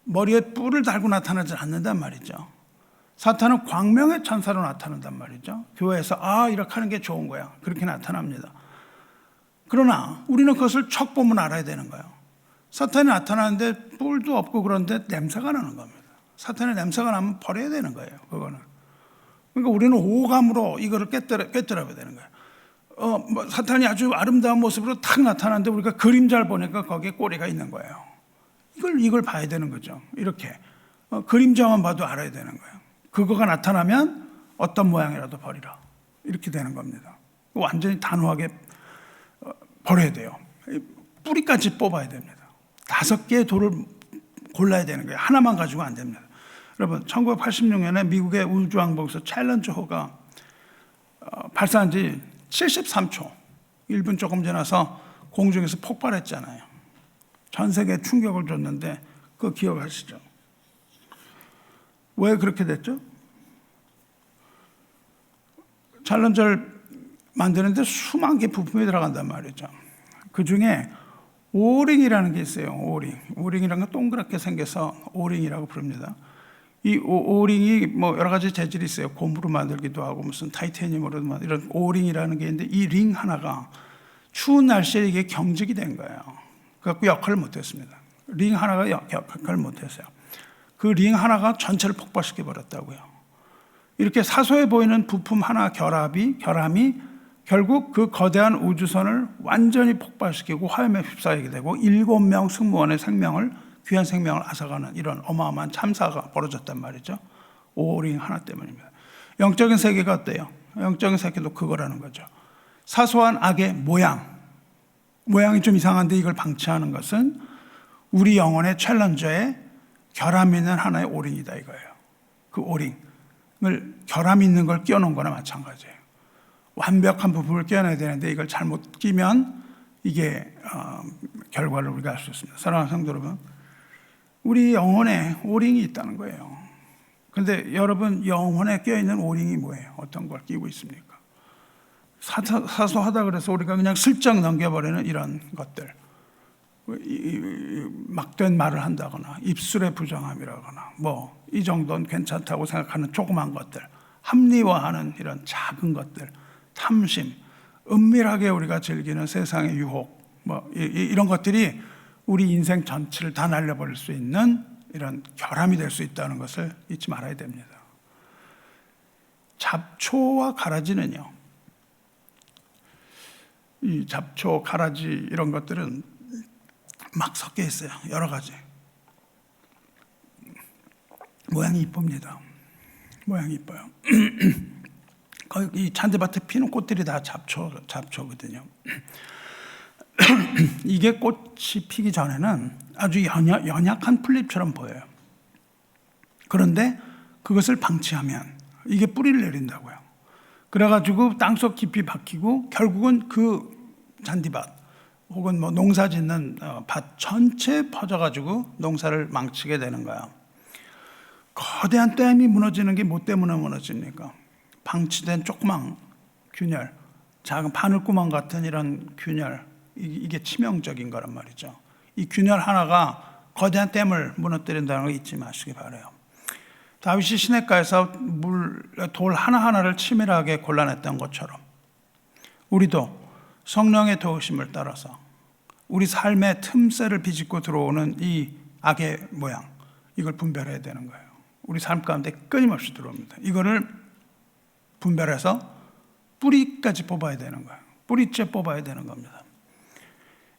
Speaker 1: 머리에 뿔을 달고 나타나지 않는단 말이죠. 사탄은 광명의 천사로 나타난단 말이죠. 교회에서 이렇게 하는 게 좋은 거야. 그렇게 나타납니다. 그러나 우리는 그것을 척 보면 알아야 되는 거예요. 사탄이 나타나는데 뿔도 없고 그런데 냄새가 나는 겁니다. 사탄의 냄새가 나면 버려야 되는 거예요. 그거는. 그러니까 우리는 오감으로 이거를 꿰뚫어야 되는 거예요. 사탄이 아주 아름다운 모습으로 탁 나타나는데 우리가 그림자를 보니까 거기에 꼬리가 있는 거예요. 이걸 봐야 되는 거죠. 이렇게 그림자만 봐도 알아야 되는 거예요. 그거가 나타나면 어떤 모양이라도 버리라. 이렇게 되는 겁니다. 완전히 단호하게 버려야 돼요. 뿌리까지 뽑아야 됩니다. 5개의 돌을 골라야 되는 거예요. 하나만 가지고 안 됩니다. 여러분 1986년에 미국의 우주항공에서 챌린저호가 발사한 지 73초 1분 조금 지나서 공중에서 폭발했잖아요. 전 세계에 충격을 줬는데 그거 기억하시죠? 왜 그렇게 됐죠? 챌린저를 만드는데 수만 개 부품이 들어간단 말이죠. 그 중에 오링이라는 게 있어요. 오링이라는 건 동그랗게 생겨서 오링이라고 부릅니다. 이 오링이 뭐 여러 가지 재질이 있어요. 고무로 만들기도 하고 무슨 타이타늄으로 만들 이런 오링이라는 게 있는데 이 링 하나가 추운 날씨에 이게 경직이 된 거예요. 그래서 역할을 못했습니다. 링 하나가 역할을 못했어요. 그 링 하나가 전체를 폭발시켜 버렸다고요. 이렇게 사소해 보이는 부품 하나 결함이 결국 그 거대한 우주선을 완전히 폭발시키고 화염에 휩싸이게 되고 7명 승무원의 귀한 생명을 앗아가는 이런 어마어마한 참사가 벌어졌단 말이죠. 오링 하나 때문입니다. 영적인 세계가 어때요? 영적인 세계도 그거라는 거죠. 사소한 악의 모양이 좀 이상한데 이걸 방치하는 것은 우리 영혼의 챌린저에 결함 있는 하나의 오링이다 이거예요. 그 오링을 결함 있는 걸 끼워놓은 거나 마찬가지예요. 완벽한 부품을 끼워내야 되는데 이걸 잘못 끼면 이게 결과를 우리가 알 수 있습니다. 사랑하는 성도 여러분, 우리 영혼에 오링이 있다는 거예요. 그런데 여러분 영혼에 껴있는 오링이 뭐예요? 어떤 걸 끼고 있습니까? 사소하다 그래서 우리가 그냥 슬쩍 넘겨버리는 이런 것들, 막된 말을 한다거나 입술의 부정함이라거나 뭐 이 정도는 괜찮다고 생각하는 조그만 것들, 합리화하는 이런 작은 것들, 탐심, 은밀하게 우리가 즐기는 세상의 유혹, 뭐 이런 것들이 우리 인생 전체를 다 날려버릴 수 있는 이런 결함이 될 수 있다는 것을 잊지 말아야 됩니다. 잡초와 가라지는요, 이 잡초, 가라지 이런 것들은 막 섞여 있어요. 여러 가지. 모양이 이쁩니다. 모양이 이뻐요. 이 잔디밭에 피는 꽃들이 다 잡초거든요. 이게 꽃이 피기 전에는 아주 연약한 풀잎처럼 보여요. 그런데 그것을 방치하면 이게 뿌리를 내린다고요. 그래가지고 땅속 깊이 박히고 결국은 그 잔디밭 혹은 뭐 농사 짓는 밭 전체에 퍼져가지고 농사를 망치게 되는 거야. 거대한 댐이 무너지는 게 뭐 때문에 무너집니까? 방치된 조그만 균열, 작은 바늘구멍 같은 이런 균열, 이게 치명적인 거란 말이죠. 이 균열 하나가 거대한 댐을 무너뜨린다는 거 잊지 마시기 바라요. 다윗이 시냇가에서 돌 하나하나를 치밀하게 골라냈던 것처럼 우리도 성령의 도우심을 따라서 우리 삶의 틈새를 비집고 들어오는 이 악의 모양, 이걸 분별해야 되는 거예요. 우리 삶 가운데 끊임없이 들어옵니다. 이거를 분별해서 뿌리까지 뽑아야 되는 거예요. 뿌리째 뽑아야 되는 겁니다.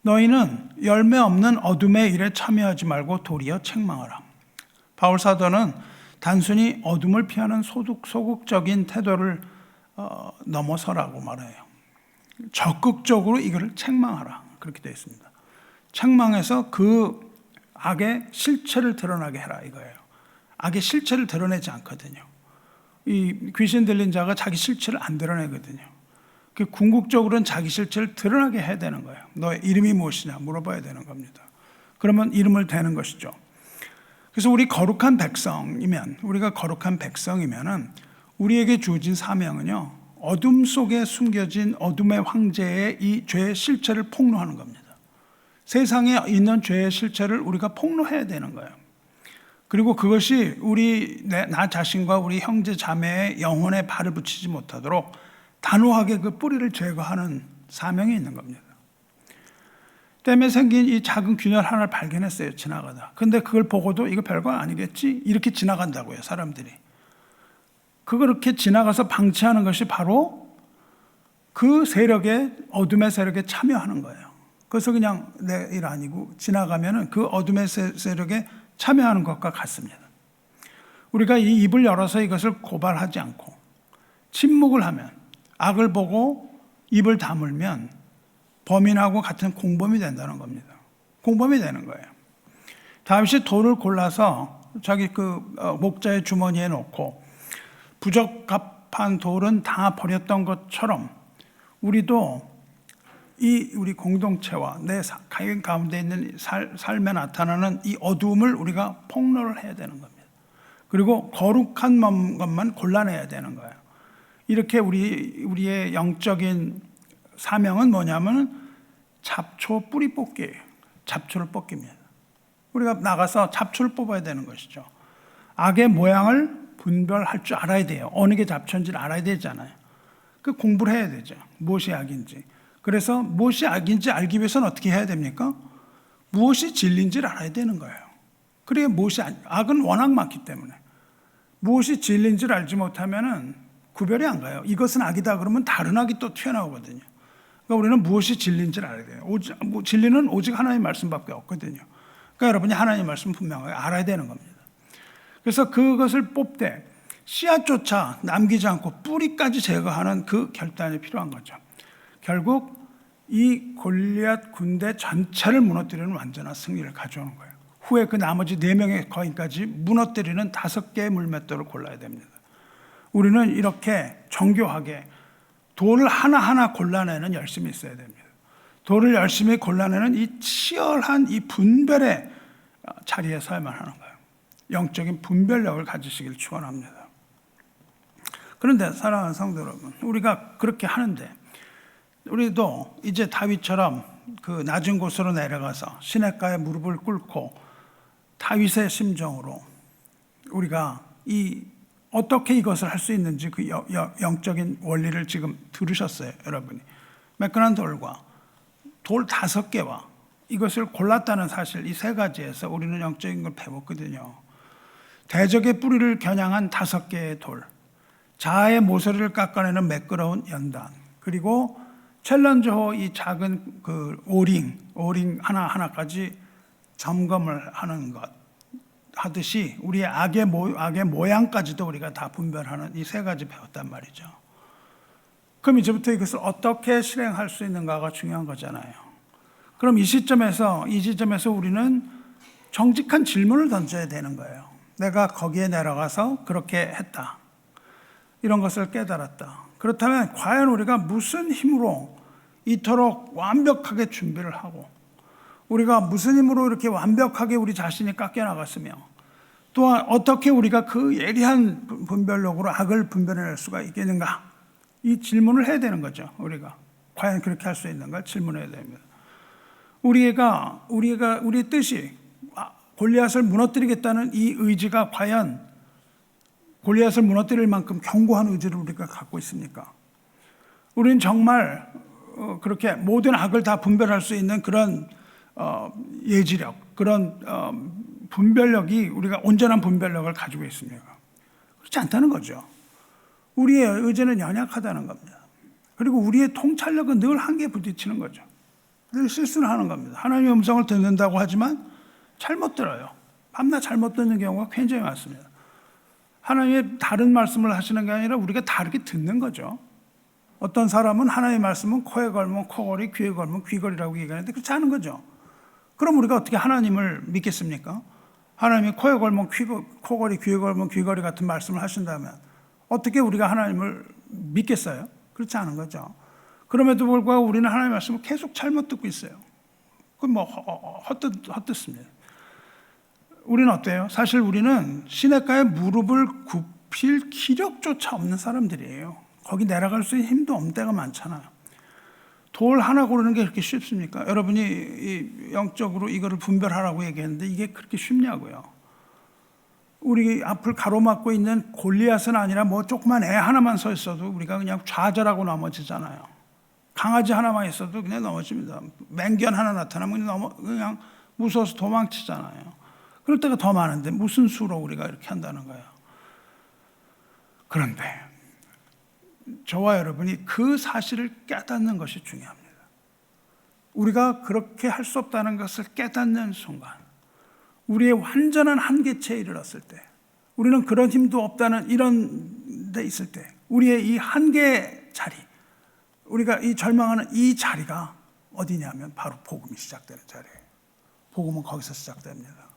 Speaker 1: 너희는 열매 없는 어둠의 일에 참여하지 말고 도리어 책망하라. 바울 사도는 단순히 어둠을 피하는 소극적인 태도를 넘어서라고 말해요. 적극적으로 이거를 책망하라. 그렇게 되어 있습니다. 책망해서 그 악의 실체를 드러나게 해라 이거예요. 악의 실체를 드러내지 않거든요. 이 귀신 들린 자가 자기 실체를 안 드러내거든요. 그 궁극적으로는 자기 실체를 드러나게 해야 되는 거예요. 너의 이름이 무엇이냐 물어봐야 되는 겁니다. 그러면 이름을 대는 것이죠. 그래서 우리가 거룩한 백성이면은 우리에게 주어진 사명은요, 어둠 속에 숨겨진 어둠의 황제의 이 죄의 실체를 폭로하는 겁니다. 세상에 있는 죄의 실체를 우리가 폭로해야 되는 거예요. 그리고 그것이 나 자신과 우리 형제 자매의 영혼에 발을 붙이지 못하도록 단호하게 그 뿌리를 제거하는 사명이 있는 겁니다. 댐에 생긴 이 작은 균열 하나를 발견했어요, 지나가다. 근데 그걸 보고도 이거 별거 아니겠지? 이렇게 지나간다고요, 사람들이. 그렇게 지나가서 방치하는 것이 바로 그 어둠의 세력에 참여하는 거예요. 그래서 그냥 내 일 아니고 지나가면은 그 어둠의 세력에 참여하는 것과 같습니다. 우리가 이 입을 열어서 이것을 고발하지 않고 침묵을 하면, 악을 보고 입을 다물면 범인하고 같은 공범이 된다는 겁니다. 공범이 되는 거예요. 다윗이 돌을 골라서 자기 목자의 주머니에 넣고 부적합한 돌은 다 버렸던 것처럼 우리도 우리 공동체와 내 가운데 있는 삶에 나타나는 이 어두움을 우리가 폭로를 해야 되는 겁니다. 그리고 거룩한 것만 골라내야 되는 거예요. 이렇게 우리의 영적인 사명은 뭐냐면 잡초 뿌리 뽑기예요. 잡초를 뽑기입니다. 우리가 나가서 잡초를 뽑아야 되는 것이죠. 악의 모양을 분별할 줄 알아야 돼요. 어느 게 잡초인지를 알아야 되잖아요. 그 공부를 해야 되죠. 무엇이 악인지. 그래서 무엇이 악인지 알기 위해서는 어떻게 해야 됩니까? 무엇이 진리인지를 알아야 되는 거예요. 그래야 악은 워낙 많기 때문에 무엇이 진리인지를 알지 못하면은 구별이 안 가요. 이것은 악이다 그러면 다른 악이 또 튀어나오거든요. 그러니까 우리는 무엇이 진리인지를 알아야 돼요. 진리는 오직 하나님의 말씀밖에 없거든요. 그러니까 여러분이 하나님의 말씀 분명하게 알아야 되는 겁니다. 그래서 그것을 뽑되 씨앗조차 남기지 않고 뿌리까지 제거하는 그 결단이 필요한 거죠. 결국 이 골리앗 군대 전체를 무너뜨리는 완전한 승리를 가져오는 거예요. 후에 그 나머지 4명의 거인까지 무너뜨리는 5개의 물맷돌을 골라야 됩니다. 우리는 이렇게 정교하게 돌을 하나하나 골라내는 열심이 있어야 됩니다. 돌을 열심히 골라내는 이 치열한 이 분별의 자리에 서야만 하는 거예요. 영적인 분별력을 가지시길 축원합니다. 그런데 사랑하는 성도 여러분, 우리가 그렇게 하는데 우리도 이제 다윗처럼 그 낮은 곳으로 내려가서 시냇가에 무릎을 꿇고 다윗의 심정으로 우리가 어떻게 이것을 할 수 있는지 그 영적인 원리를 지금 들으셨어요, 여러분이. 매끈한 돌과 돌 5개와 이것을 골랐다는 사실, 이 3가지에서 우리는 영적인 걸 배웠거든요. 대적의 뿌리를 겨냥한 5개의 돌, 자아의 모서리를 깎아내는 매끄러운 연단, 그리고 챌린저호 이 작은 그 오링 하나하나까지 점검을 하는 것 하듯이 우리의 악의 모양까지도 우리가 다 분별하는 이 3가지 배웠단 말이죠. 그럼 이제부터 이것을 어떻게 실행할 수 있는가가 중요한 거잖아요. 그럼 이 지점에서 우리는 정직한 질문을 던져야 되는 거예요. 내가 거기에 내려가서 그렇게 했다, 이런 것을 깨달았다. 그렇다면 과연 우리가 무슨 힘으로 이토록 완벽하게 준비를 하고, 우리가 무슨 힘으로 이렇게 완벽하게 우리 자신이 깎여나갔으며, 또한 어떻게 우리가 그 예리한 분별력으로 악을 분별해낼 수가 있겠는가, 이 질문을 해야 되는 거죠. 우리가 과연 그렇게 할 수 있는가 질문해야 됩니다. 우리의 뜻이 골리앗을 무너뜨리겠다는 이 의지가 과연 골리앗을 무너뜨릴 만큼 견고한 의지를 우리가 갖고 있습니까? 우리는 정말 그렇게 모든 악을 다 분별할 수 있는 그런 예지력, 그런 분별력이, 우리가 온전한 분별력을 가지고 있습니까? 그렇지 않다는 거죠. 우리의 의지는 연약하다는 겁니다. 그리고 우리의 통찰력은 늘 한계에 부딪히는 거죠. 늘 실수를 하는 겁니다. 하나님의 음성을 듣는다고 하지만 잘못 들어요. 밤낮 잘못 듣는 경우가 굉장히 많습니다. 하나님의 다른 말씀을 하시는 게 아니라 우리가 다르게 듣는 거죠. 어떤 사람은 하나님의 말씀은 코에 걸면 코걸이, 귀에 걸면 귀걸이라고 얘기하는데 그렇지 않은 거죠. 그럼 우리가 어떻게 하나님을 믿겠습니까? 하나님이 코에 걸면 코걸이, 귀에 걸면 귀걸이 같은 말씀을 하신다면 어떻게 우리가 하나님을 믿겠어요? 그렇지 않은 거죠. 그럼에도 불구하고 우리는 하나님의 말씀을 계속 잘못 듣고 있어요. 그건 헛듣습니다. 우리는 어때요? 사실 우리는 시냇가에 무릎을 굽힐 기력조차 없는 사람들이에요. 거기 내려갈 수 있는 힘도 없는 때가 많잖아요. 돌 하나 고르는 게 그렇게 쉽습니까? 여러분이 영적으로 이거를 분별하라고 얘기했는데 이게 그렇게 쉽냐고요. 우리 앞을 가로막고 있는 골리앗은 아니라 뭐 조그만 애 하나만 서 있어도 우리가 그냥 좌절하고 넘어지잖아요. 강아지 하나만 있어도 그냥 넘어집니다. 맹견 하나 나타나면 그냥 무서워서 도망치잖아요. 그럴 때가 더 많은데 무슨 수로 우리가 이렇게 한다는 거예요. 그런데 저와 여러분이 그 사실을 깨닫는 것이 중요합니다. 우리가 그렇게 할 수 없다는 것을 깨닫는 순간, 우리의 완전한 한계치에 이르렀을 때, 우리는 그런 힘도 없다는 이런 데 있을 때, 우리의 이 한계 자리, 우리가 이 절망하는 이 자리가 어디냐면 바로 복음이 시작되는 자리예요. 복음은 거기서 시작됩니다.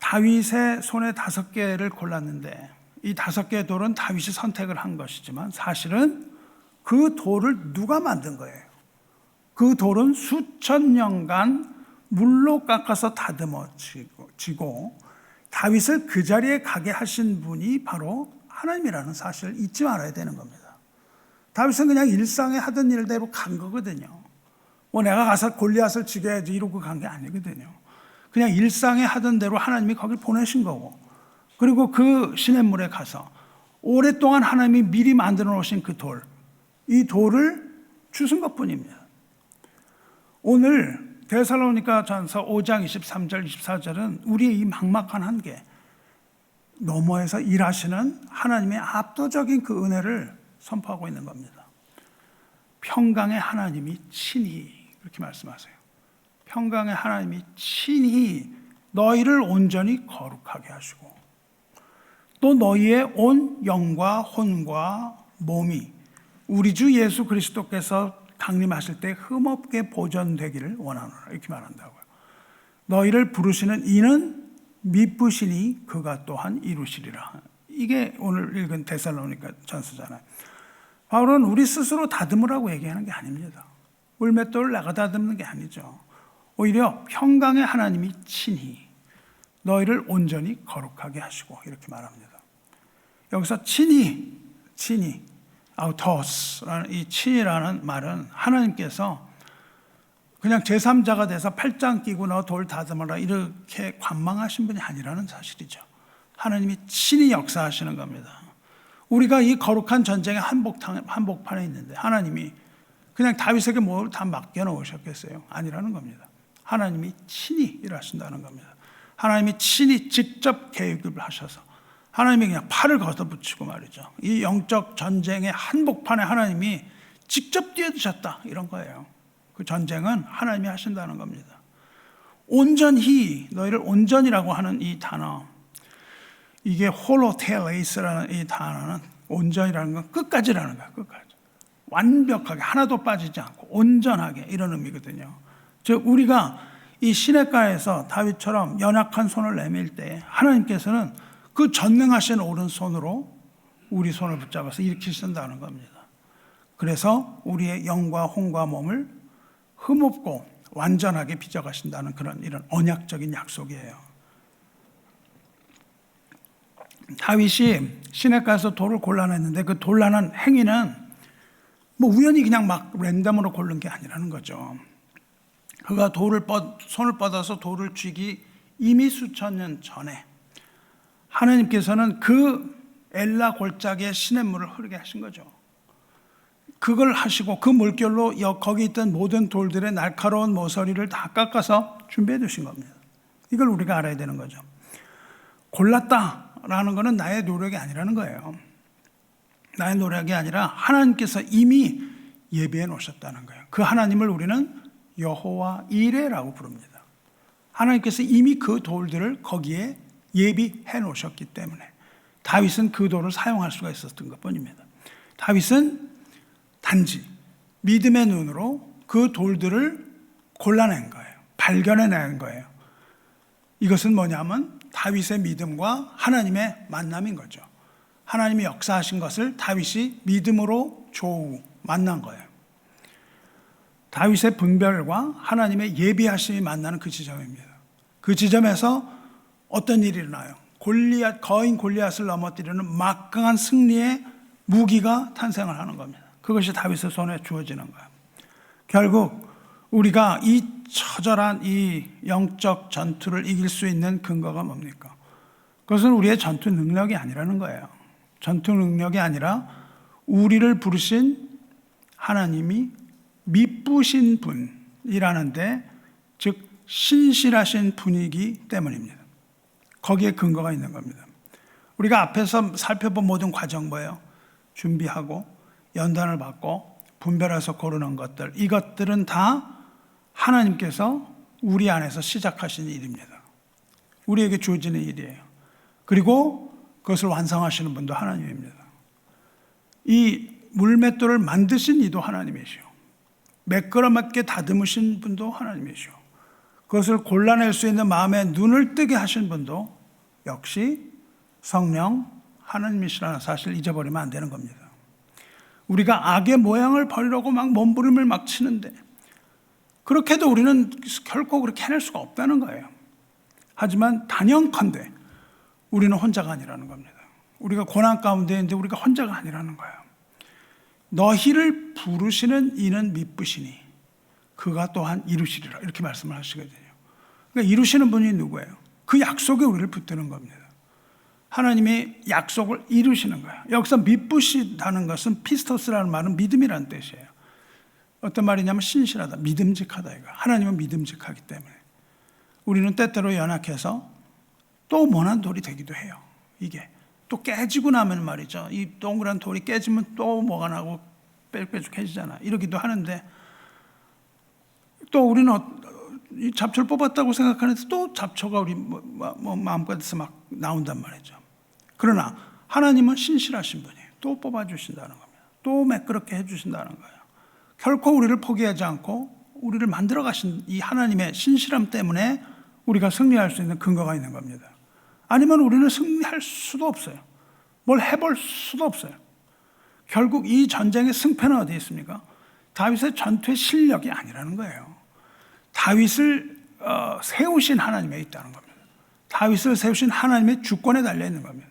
Speaker 1: 다윗의 손에 5개를 골랐는데 이 5개의 돌은 다윗이 선택을 한 것이지만 사실은 그 돌을 누가 만든 거예요? 그 돌은 수천 년간 물로 깎아서 다듬어지고 다윗을 그 자리에 가게 하신 분이 바로 하나님이라는 사실을 잊지 말아야 되는 겁니다. 다윗은 그냥 일상에 하던 일대로 간 거거든요. 뭐 내가 가서 골리앗을 죽여야지 이러고 간 게 아니거든요. 그냥 일상에 하던 대로 하나님이 거길 보내신 거고, 그리고 그 시냇물에 가서 오랫동안 하나님이 미리 만들어 놓으신 그 돌, 이 돌을 주신 것뿐입니다. 오늘 데살로니가 전서 5장 23절 24절은 우리의 이 막막한 한계 너머에서 일하시는 하나님의 압도적인 그 은혜를 선포하고 있는 겁니다. 평강의 하나님이 친히, 그렇게 말씀하세요. 평강의 하나님이 친히 너희를 온전히 거룩하게 하시고 또 너희의 온 영과 혼과 몸이 우리 주 예수 그리스도께서 강림하실 때 흠없게 보존되기를 원하노라, 이렇게 말한다고요. 너희를 부르시는 이는 미쁘시니 그가 또한 이루시리라. 이게 오늘 읽은 데살로니가 전서잖아요. 바울은 우리 스스로 다듬으라고 얘기하는 게 아닙니다. 물맷돌을 내가 다듬는 게 아니죠. 오히려 평강의 하나님이 친히 너희를 온전히 거룩하게 하시고 이렇게 말합니다. 여기서 친히 아우토스라는 이 친이라는 말은 하나님께서 그냥 제3자가 돼서 팔짱 끼고 너 돌 다듬어라 이렇게 관망하신 분이 아니라는 사실이죠. 하나님이 친히 역사하시는 겁니다. 우리가 이 거룩한 전쟁의 한복판에 있는데 하나님이 그냥 다윗에게 뭘 다 맡겨놓으셨겠어요? 아니라는 겁니다. 하나님이 친히 일하신다는 겁니다. 하나님이 친히 직접 개입을 하셔서 하나님이 그냥 팔을 걷어붙이고 말이죠. 이 영적 전쟁의 한복판에 하나님이 직접 뛰어드셨다 이런 거예요. 그 전쟁은 하나님이 하신다는 겁니다. 온전히 너희를 온전이라고 하는 이 단어, 이게 홀로텔레이스라는 이 단어는 온전이라는 건 끝까지라는 거예요. 끝까지 완벽하게 하나도 빠지지 않고 온전하게 이런 의미거든요. 즉 우리가 이 시냇가에서 다윗처럼 연약한 손을 내밀 때 하나님께서는 그 전능하신 오른손으로 우리 손을 붙잡아서 일으키신다는 겁니다. 그래서 우리의 영과 혼과 몸을 흠없고 완전하게 빚어가신다는 그런 이런 언약적인 약속이에요. 다윗이 시냇가에서 돌을 골라냈는데 그 곤란한 행위는 뭐 우연히 그냥 막 랜덤으로 고른 게 아니라는 거죠. 그가 손을 뻗어서 돌을 쥐기 이미 수천 년 전에 하나님께서는 그 엘라 골짜기에 시냇물을 흐르게 하신 거죠. 그걸 하시고 그 물결로 거기 있던 모든 돌들의 날카로운 모서리를 다 깎아서 준비해 두신 겁니다. 이걸 우리가 알아야 되는 거죠. 골랐다라는 것은 나의 노력이 아니라는 거예요. 나의 노력이 아니라 하나님께서 이미 예비해 놓으셨다는 거예요. 그 하나님을 우리는 여호와 이레라고 부릅니다. 하나님께서 이미 그 돌들을 거기에 예비해 놓으셨기 때문에 다윗은 그 돌을 사용할 수가 있었던 것뿐입니다. 다윗은 단지 믿음의 눈으로 그 돌들을 골라낸 거예요. 발견해낸 거예요. 이것은 뭐냐면 다윗의 믿음과 하나님의 만남인 거죠. 하나님이 역사하신 것을 다윗이 믿음으로 조우 만난 거예요. 다윗의 분별과 하나님의 예비하심이 만나는 그 지점입니다. 그 지점에서 어떤 일이 일어나요? 거인 골리앗을 넘어뜨리는 막강한 승리의 무기가 탄생을 하는 겁니다. 그것이 다윗의 손에 주어지는 거예요. 결국 우리가 이 처절한 이 영적 전투를 이길 수 있는 근거가 뭡니까? 그것은 우리의 전투 능력이 아니라는 거예요. 전투 능력이 아니라 우리를 부르신 하나님이 미쁘신 분이라는데, 즉 신실하신 분이기 때문입니다. 거기에 근거가 있는 겁니다. 우리가 앞에서 살펴본 모든 과정 뭐예요? 준비하고 연단을 받고 분별해서 고르는 것들, 이것들은 다 하나님께서 우리 안에서 시작하신 일입니다. 우리에게 주어지는 일이에요. 그리고 그것을 완성하시는 분도 하나님입니다. 이 물맷돌을 만드신 이도 하나님이시오. 매끄럽게 다듬으신 분도 하나님이시오. 그것을 골라낼 수 있는 마음에 눈을 뜨게 하신 분도 역시 성령 하나님이시라는 사실을 잊어버리면 안 되는 겁니다. 우리가 악의 모양을 버리려고 막 몸부림을 막 치는데, 그렇게 해도 우리는 결코 그렇게 해낼 수가 없다는 거예요. 하지만 단연컨대 우리는 혼자가 아니라는 겁니다. 우리가 고난 가운데 있는데 우리가 혼자가 아니라는 거예요. 너희를 부르시는 이는 미쁘시니 그가 또한 이루시리라, 이렇게 말씀을 하시거든요. 그러니까 이루시는 분이 누구예요? 그 약속에 우리를 붙드는 겁니다. 하나님의 약속을 이루시는 거예요. 여기서 미쁘시다는 것은 피스토스라는 말은 믿음이라는 뜻이에요. 어떤 말이냐면 신실하다, 믿음직하다 이거. 하나님은 믿음직하기 때문에 우리는 때때로 연약해서 또 모난 돌이 되기도 해요. 이게 또 깨지고 나면 말이죠, 이 동그란 돌이 깨지면 또 뭐가 나고 빽빽해지잖아. 이러기도 하는데, 또 우리는 잡초를 뽑았다고 생각하는데 또 잡초가 우리 마음껏에서 막 나온단 말이죠. 그러나 하나님은 신실하신 분이에요. 또 뽑아주신다는 겁니다. 또 매끄럽게 해주신다는 거예요. 결코 우리를 포기하지 않고 우리를 만들어 가신 이 하나님의 신실함 때문에 우리가 승리할 수 있는 근거가 있는 겁니다. 아니면 우리는 승리할 수도 없어요. 뭘 해볼 수도 없어요. 결국 이 전쟁의 승패는 어디에 있습니까? 다윗의 전투의 실력이 아니라는 거예요. 다윗을 세우신 하나님에 있다는 겁니다. 다윗을 세우신 하나님의 주권에 달려 있는 겁니다.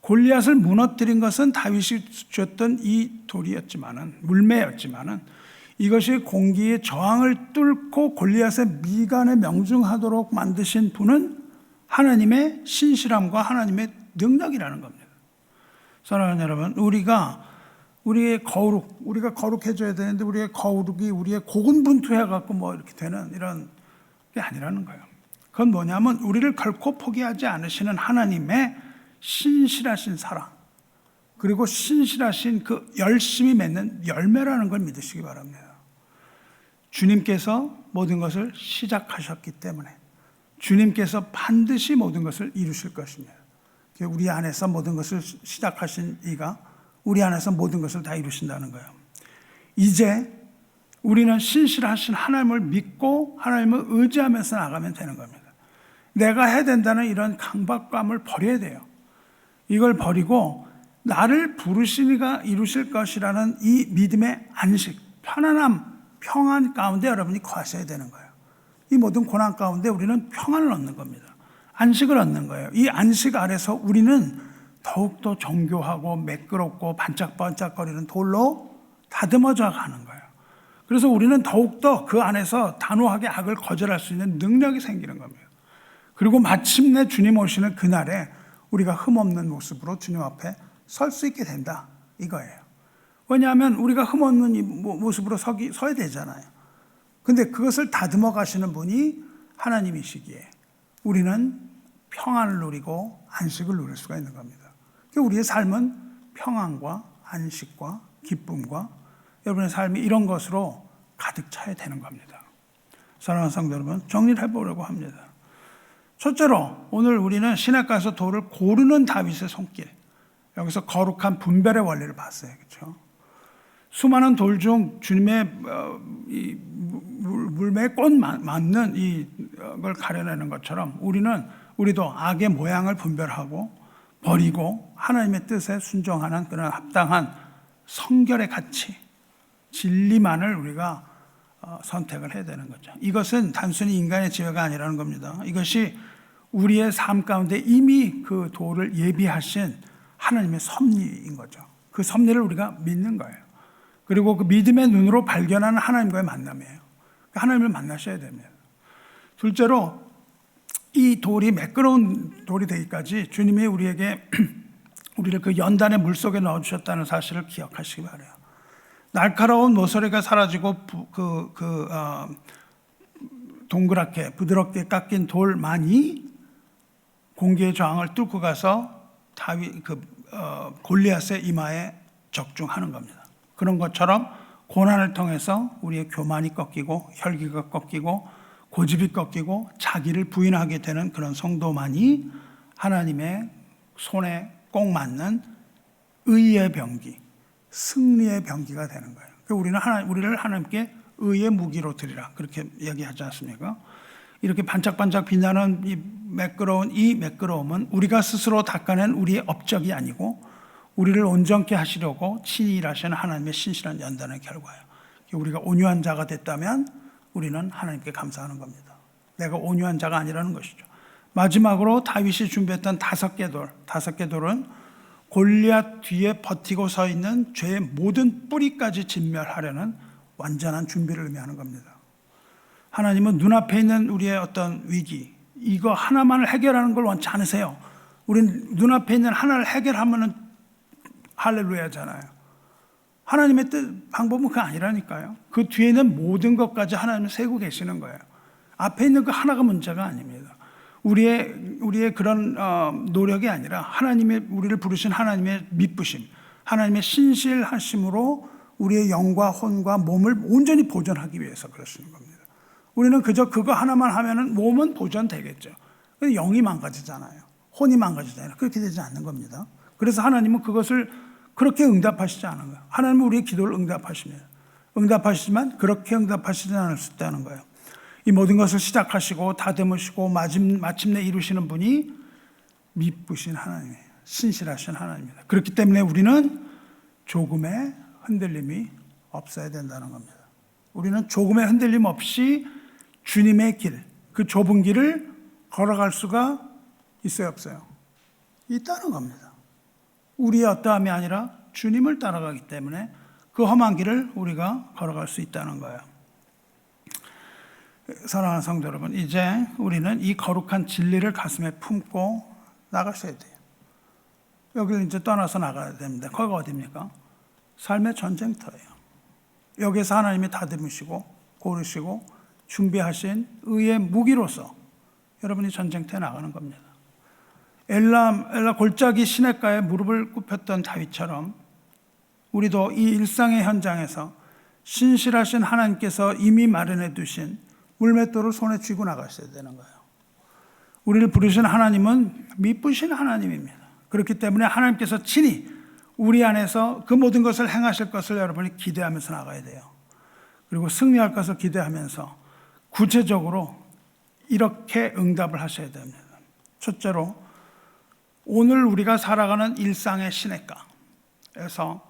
Speaker 1: 골리앗을 무너뜨린 것은 다윗이 줬던 이 돌이었지만은, 물매였지만은, 이것이 공기의 저항을 뚫고 골리앗의 미간에 명중하도록 만드신 분은 하나님의 신실함과 하나님의 능력이라는 겁니다. 사랑하는 여러분, 우리의 우리가 거룩해져야 되는데 우리의 거룩이 우리의 고군분투해갖고 뭐 이렇게 되는 이런 게 아니라는 거예요. 그건 뭐냐면 우리를 결코 포기하지 않으시는 하나님의 신실하신 사랑, 그리고 신실하신 그 열심히 맺는 열매라는 걸 믿으시기 바랍니다. 주님께서 모든 것을 시작하셨기 때문에 주님께서 반드시 모든 것을 이루실 것입니다. 우리 안에서 모든 것을 시작하신 이가 우리 안에서 모든 것을 다 이루신다는 거예요. 이제 우리는 신실하신 하나님을 믿고 하나님을 의지하면서 나가면 되는 겁니다. 내가 해야 된다는 이런 강박감을 버려야 돼요. 이걸 버리고 나를 부르신 이가 이루실 것이라는 이 믿음의 안식, 편안함, 평안 가운데 여러분이 거하셔야 되는 거예요. 이 모든 고난 가운데 우리는 평안을 얻는 겁니다. 안식을 얻는 거예요. 이 안식 아래서 우리는 더욱더 정교하고 매끄럽고 반짝반짝거리는 돌로 다듬어져 가는 거예요. 그래서 우리는 더욱더 그 안에서 단호하게 악을 거절할 수 있는 능력이 생기는 겁니다. 그리고 마침내 주님 오시는 그날에 우리가 흠없는 모습으로 주님 앞에 설 수 있게 된다, 이거예요. 왜냐하면 우리가 흠없는 이 모습으로 서야 되잖아요. 근데 그것을 다듬어 가시는 분이 하나님이시기에 우리는 평안을 누리고 안식을 누릴 수가 있는 겁니다. 우리의 삶은 평안과 안식과 기쁨과 여러분의 삶이 이런 것으로 가득 차야 되는 겁니다. 사랑하는 성도 여러분, 정리를 해보려고 합니다. 첫째로 오늘 우리는 시냇가에서 돌을 고르는 다윗의 손길, 여기서 거룩한 분별의 원리를 봤어요. 그렇죠? 수많은 돌 중 주님의 물매에 꼭 맞는 이걸 가려내는 것처럼 우리도 악의 모양을 분별하고 버리고 하나님의 뜻에 순종하는 그런 합당한 성결의 가치, 진리만을 우리가 선택을 해야 되는 거죠. 이것은 단순히 인간의 지혜가 아니라는 겁니다. 이것이 우리의 삶 가운데 이미 그 도를 예비하신 하나님의 섭리인 거죠. 그 섭리를 우리가 믿는 거예요. 그리고 그 믿음의 눈으로 발견하는 하나님과의 만남이에요. 하나님을 만나셔야 됩니다. 둘째로 이 돌이 매끄러운 돌이 되기까지 주님이 우리에게 우리를 그 연단의 물속에 넣어주셨다는 사실을 기억하시기 바라요. 날카로운 모서리가 사라지고 동그랗게 부드럽게 깎인 돌만이 공기의 저항을 뚫고 가서 골리앗의 이마에 적중하는 겁니다. 그런 것처럼 고난을 통해서 우리의 교만이 꺾이고 혈기가 꺾이고 고집이 꺾이고 자기를 부인하게 되는 그런 성도만이 하나님의 손에 꼭 맞는 의의 병기, 승리의 병기가 되는 거예요. 우리를 하나님께 의의 무기로 드리라, 그렇게 얘기하지 않습니까? 이렇게 반짝반짝 빛나는 이 매끄러움은 우리가 스스로 닦아낸 우리의 업적이 아니고 우리를 온전케 하시려고 친히 일하시는 하나님의 신실한 연단의 결과예요. 우리가 온유한 자가 됐다면 우리는 하나님께 감사하는 겁니다. 내가 온유한 자가 아니라는 것이죠. 마지막으로 다윗이 준비했던 5개 돌은 골리앗 뒤에 버티고 서 있는 죄의 모든 뿌리까지 진멸하려는 완전한 준비를 의미하는 겁니다. 하나님은 눈앞에 있는 우리의 어떤 위기, 이거 하나만을 해결하는 걸 원치 않으세요. 우린 눈앞에 있는 하나를 해결하면은 할렐루야잖아요. 하나님의 방법은 그거 아니라니까요. 그 뒤에 있는 모든 것까지 하나님은 세고 계시는 거예요. 앞에 있는 그 하나가 문제가 아닙니다. 우리의 그런 노력이 아니라 우리를 부르신 하나님의 미쁘심, 하나님의 신실하심으로 우리의 영과 혼과 몸을 온전히 보존하기 위해서 그러시는 겁니다. 우리는 그저 그거 하나만 하면은 몸은 보존되겠죠. 근데 영이 망가지잖아요. 혼이 망가지잖아요. 그렇게 되지 않는 겁니다. 그래서 하나님은 그것을 그렇게 응답하시지 않은 거예요. 하나님은 우리의 기도를 응답하시지만 그렇게 응답하시지 않을 수 있다는 거예요. 이 모든 것을 시작하시고 다듬으시고 마침내 이루시는 분이 미쁘신 하나님이에요. 신실하신 하나님입니다. 그렇기 때문에 우리는 조금의 흔들림이 없어야 된다는 겁니다. 우리는 조금의 흔들림 없이 주님의 길, 그 좁은 길을 걸어갈 수가 있어요, 없어요? 있다는 겁니다. 우리의 어떠함이 아니라 주님을 따라가기 때문에 그 험한 길을 우리가 걸어갈 수 있다는 거예요. 사랑하는 성도 여러분, 이제 우리는 이 거룩한 진리를 가슴에 품고 나가셔야 돼요. 여기를 이제 떠나서 나가야 됩니다. 거기가 어디입니까? 삶의 전쟁터예요. 여기서 하나님이 다듬으시고 고르시고 준비하신 의의 무기로서 여러분이 전쟁터에 나가는 겁니다. 엘라 골짜기 시냇가에 무릎을 굽혔던 다윗처럼 우리도 이 일상의 현장에서 신실하신 하나님께서 이미 마련해 두신 물맷돌을 손에 쥐고 나가셔야 되는 거예요. 우리를 부르신 하나님은 미쁘신 하나님입니다. 그렇기 때문에 하나님께서 친히 우리 안에서 그 모든 것을 행하실 것을 여러분이 기대하면서 나가야 돼요. 그리고 승리할 것을 기대하면서 구체적으로 이렇게 응답을 하셔야 됩니다. 첫째로, 오늘 우리가 살아가는 일상의 시냇가에서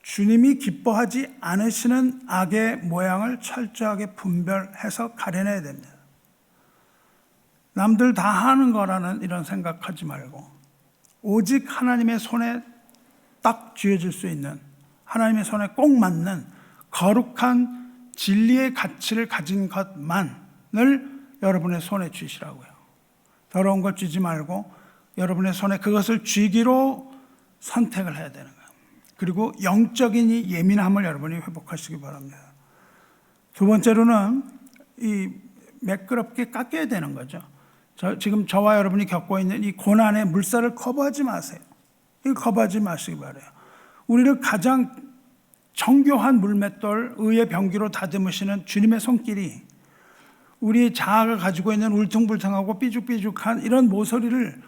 Speaker 1: 주님이 기뻐하지 않으시는 악의 모양을 철저하게 분별해서 가려내야 됩니다. 남들 다 하는 거라는 이런 생각하지 말고 오직 하나님의 손에 딱 쥐어질 수 있는, 하나님의 손에 꼭 맞는 거룩한 진리의 가치를 가진 것만을 여러분의 손에 쥐시라고요. 더러운 걸 쥐지 말고 여러분의 손에 그것을 쥐기로 선택을 해야 되는 거예요. 그리고 영적인 이 예민함을 여러분이 회복하시기 바랍니다. 두 번째로는 이 매끄럽게 깎여야 되는 거죠. 지금 저와 여러분이 겪고 있는 이 고난의 물살을 커버하지 마세요. 이걸 커버하지 마시기 바라요. 우리를 가장 정교한 물맷돌, 의의 병기로 다듬으시는 주님의 손길이 우리 자아가 가지고 있는 울퉁불퉁하고 삐죽삐죽한 이런 모서리를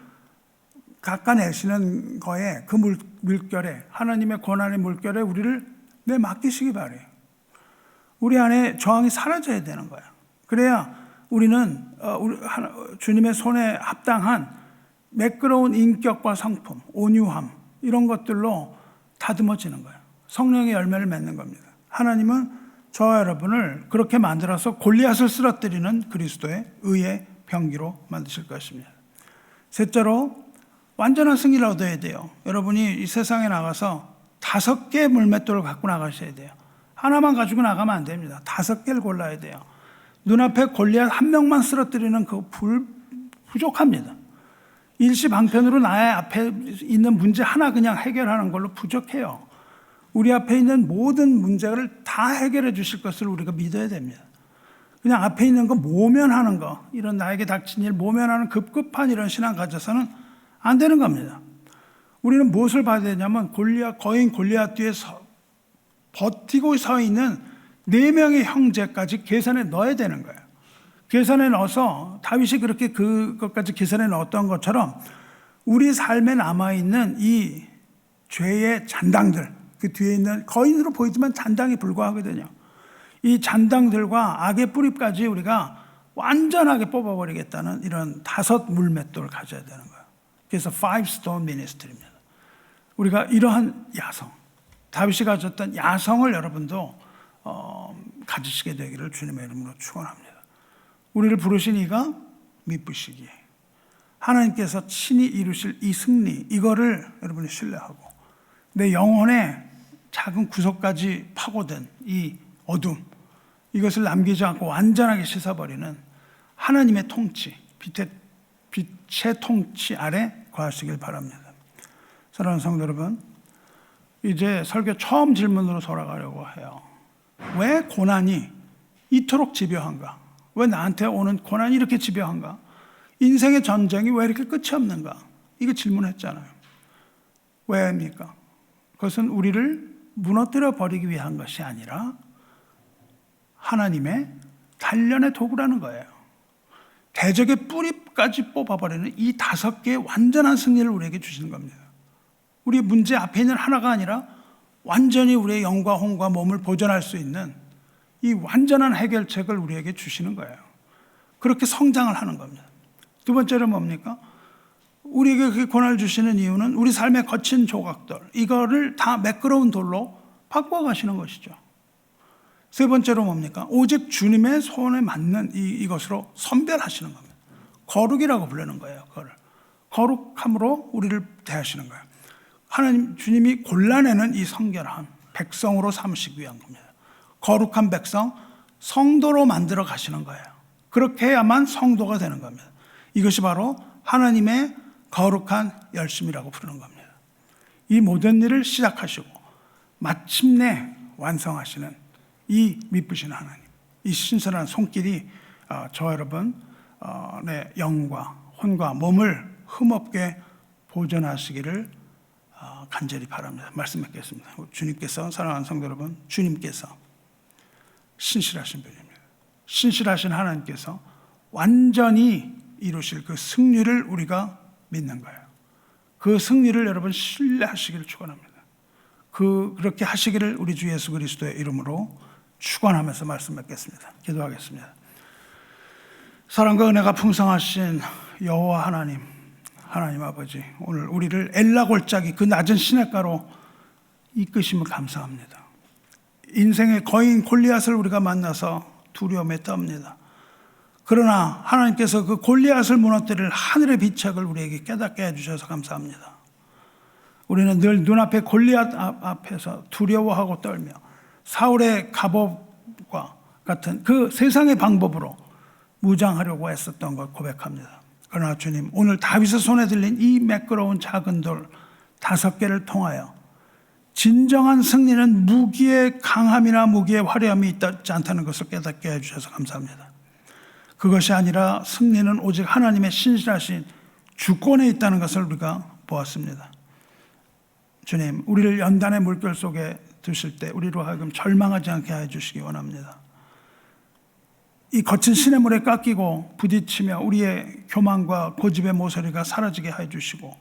Speaker 1: 깎아내시는 거에, 그 물결에, 하나님의 고난의 물결에 우리를 맡기시기 바라요. 우리 안에 저항이 사라져야 되는 거예요. 그래야 우리는 주님의 손에 합당한 매끄러운 인격과 성품, 온유함, 이런 것들로 다듬어지는 거예요. 성령의 열매를 맺는 겁니다. 하나님은 저와 여러분을 그렇게 만들어서 골리앗을 쓰러뜨리는 그리스도의 의의 병기로 만드실 것입니다. 셋째로, 완전한 승리를 얻어야 돼요. 여러분이 이 세상에 나가서 5개의 물맷돌을 갖고 나가셔야 돼요. 하나만 가지고 나가면 안 됩니다. 5개를 골라야 돼요. 눈앞에 골리앗 한 명만 쓰러뜨리는 그 부족합니다. 일시방편으로 나의 앞에 있는 문제 하나 그냥 해결하는 걸로 부족해요. 우리 앞에 있는 모든 문제를 다 해결해 주실 것을 우리가 믿어야 됩니다. 그냥 앞에 있는 거 모면하는 거, 이런 나에게 닥친 일 모면하는 급급한 이런 신앙 가져서는 안 되는 겁니다. 우리는 무엇을 봐야 되냐면 거인 골리앗 뒤에 버티고 서 있는 4명의 형제까지 계산에 넣어야 되는 거예요. 계산에 넣어서 다윗이 그렇게 그것까지 계산에 넣었던 것처럼 우리 삶에 남아있는 이 죄의 잔당들, 그 뒤에 있는 거인으로 보이지만 잔당에 불과하거든요. 이 잔당들과 악의 뿌리까지 우리가 완전하게 뽑아버리겠다는 이런 5 물맷돌을 가져야 되는 거예요. 그래서 5 stone ministry입니다. 우리가 이러한 야성, 다윗이 가졌던 야성을 여러분도 가지시게 되기를 주님의 이름으로 축원합니다. 우리를 부르신 이가 미쁘시기에 하나님께서 친히 이루실 이 승리, 이거를 여러분이 신뢰하고 내 영혼의 작은 구석까지 파고든 이 어둠, 이것을 남기지 않고 완전하게 씻어버리는 하나님의 통치, 빛의 통치 아래 거하시길 바랍니다. 사랑하는 성도 여러분, 이제 설교 처음 질문으로 돌아가려고 해요. 왜 고난이 이토록 집요한가? 왜 나한테 오는 고난이 이렇게 집요한가? 인생의 전쟁이 왜 이렇게 끝이 없는가? 이거 질문했잖아요. 왜입니까? 그것은 우리를 무너뜨려 버리기 위한 것이 아니라 하나님의 단련의 도구라는 거예요. 대적의 뿌리까지 뽑아버리는 이 5개의 완전한 승리를 우리에게 주시는 겁니다. 우리 문제 앞에 있는 하나가 아니라 완전히 우리의 영과 혼과 몸을 보존할 수 있는 이 완전한 해결책을 우리에게 주시는 거예요. 그렇게 성장을 하는 겁니다. 두 번째는 뭡니까? 우리에게 그 권한을 주시는 이유는 우리 삶의 거친 조각들, 이거를 다 매끄러운 돌로 바꿔가시는 것이죠. 세 번째로 뭡니까? 오직 주님의 손에 맞는 이것으로 선별하시는 겁니다. 거룩이라고 부르는 거예요. 그거를. 거룩함으로 우리를 대하시는 거예요. 하나님, 주님이 골라내는 이 성결함, 백성으로 삼으시기 위한 겁니다. 거룩한 백성, 성도로 만들어 가시는 거예요. 그렇게 해야만 성도가 되는 겁니다. 이것이 바로 하나님의 거룩한 열심이라고 부르는 겁니다. 이 모든 일을 시작하시고 마침내 완성하시는 이 미쁘신 하나님, 이 신선한 손길이 저와 여러분 내 영과 혼과 몸을 흠없게 보존하시기를 간절히 바랍니다. 말씀 맺겠습니다. 주님께서, 사랑하는 성도 여러분, 주님께서 신실하신 분입니다. 신실하신 하나님께서 완전히 이루실 그 승리를 우리가 믿는 거예요. 그 승리를 여러분 신뢰하시기를 축원합니다. 그렇게 하시기를 우리 주 예수 그리스도의 이름으로 축원하면서 말씀 맺겠습니다. 기도하겠습니다. 사랑과 은혜가 풍성하신 여호와 하나님, 하나님 아버지, 오늘 우리를 엘라 골짜기 그 낮은 시냇가로 이끄심을 감사합니다. 인생의 거인 골리앗을 우리가 만나서 두려움에 떱니다. 그러나 하나님께서 그 골리앗을 무너뜨릴 하늘의 비책을 우리에게 깨닫게 해주셔서 감사합니다. 우리는 늘 눈앞에 골리앗 앞에서 두려워하고 떨며 사울의 갑옷과 같은 그 세상의 방법으로 무장하려고 애썼던 것 고백합니다. 그러나 주님, 오늘 다윗의 손에 들린 이 매끄러운 작은 돌 5개를 통하여 진정한 승리는 무기의 강함이나 무기의 화려함이 있지 않다는 것을 깨닫게 해주셔서 감사합니다. 그것이 아니라 승리는 오직 하나님의 신실하신 주권에 있다는 것을 우리가 보았습니다. 주님, 우리를 연단의 물결 속에 두실 때 우리로 하여금 절망하지 않게 해주시기 원합니다. 이 거친 시냇물에 깎이고 부딪히며 우리의 교만과 고집의 모서리가 사라지게 해주시고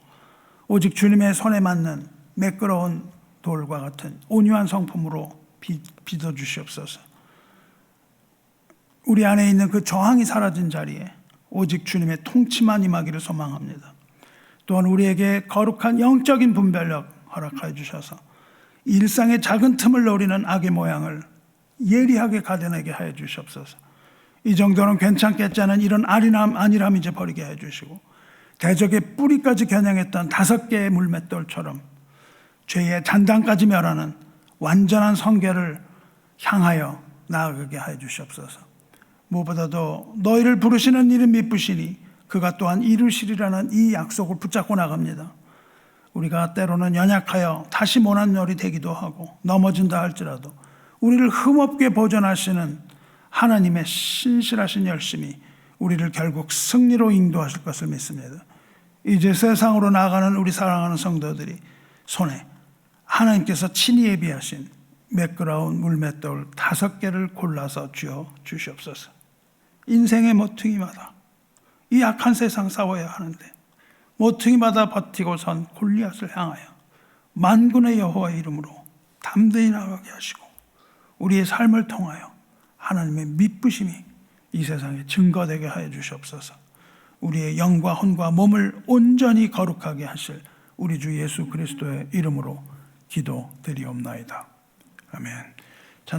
Speaker 1: 오직 주님의 손에 맞는 매끄러운 돌과 같은 온유한 성품으로 빚어주시옵소서. 우리 안에 있는 그 저항이 사라진 자리에 오직 주님의 통치만 임하기를 소망합니다. 또한 우리에게 거룩한 영적인 분별력 허락하여 주셔서 일상의 작은 틈을 노리는 악의 모양을 예리하게 가려내게 하여 주시옵소서. 이 정도는 괜찮겠지 않은 이런 안일함 이제 버리게 해 주시고 대적의 뿌리까지 겨냥했던 5개의 물맷돌처럼 죄의 잔당까지 멸하는 완전한 성결을 향하여 나아가게 해 주시옵소서. 무엇보다도 너희를 부르시는 이는 미쁘시니 그가 또한 이루시리라는 이 약속을 붙잡고 나갑니다. 우리가 때로는 연약하여 다시 모난 널이 되기도 하고 넘어진다 할지라도 우리를 흠없게 보존하시는 하나님의 신실하신 열심이 우리를 결국 승리로 인도하실 것을 믿습니다. 이제 세상으로 나아가는 우리 사랑하는 성도들이 손에 하나님께서 친히 예비하신 매끄러운 물맷돌 5개를 골라서 쥐어 주시옵소서. 인생의 모퉁이마다 이 악한 세상 싸워야 하는데 모퉁이마다 버티고 선 골리앗을 향하여 만군의 여호와의 이름으로 담대히 나가게 하시고 우리의 삶을 통하여 하나님의 미쁘심이 이 세상에 증거되게 하여 주시옵소서. 우리의 영과 혼과 몸을 온전히 거룩하게 하실 우리 주 예수 그리스도의 이름으로 기도드리옵나이다. 아멘.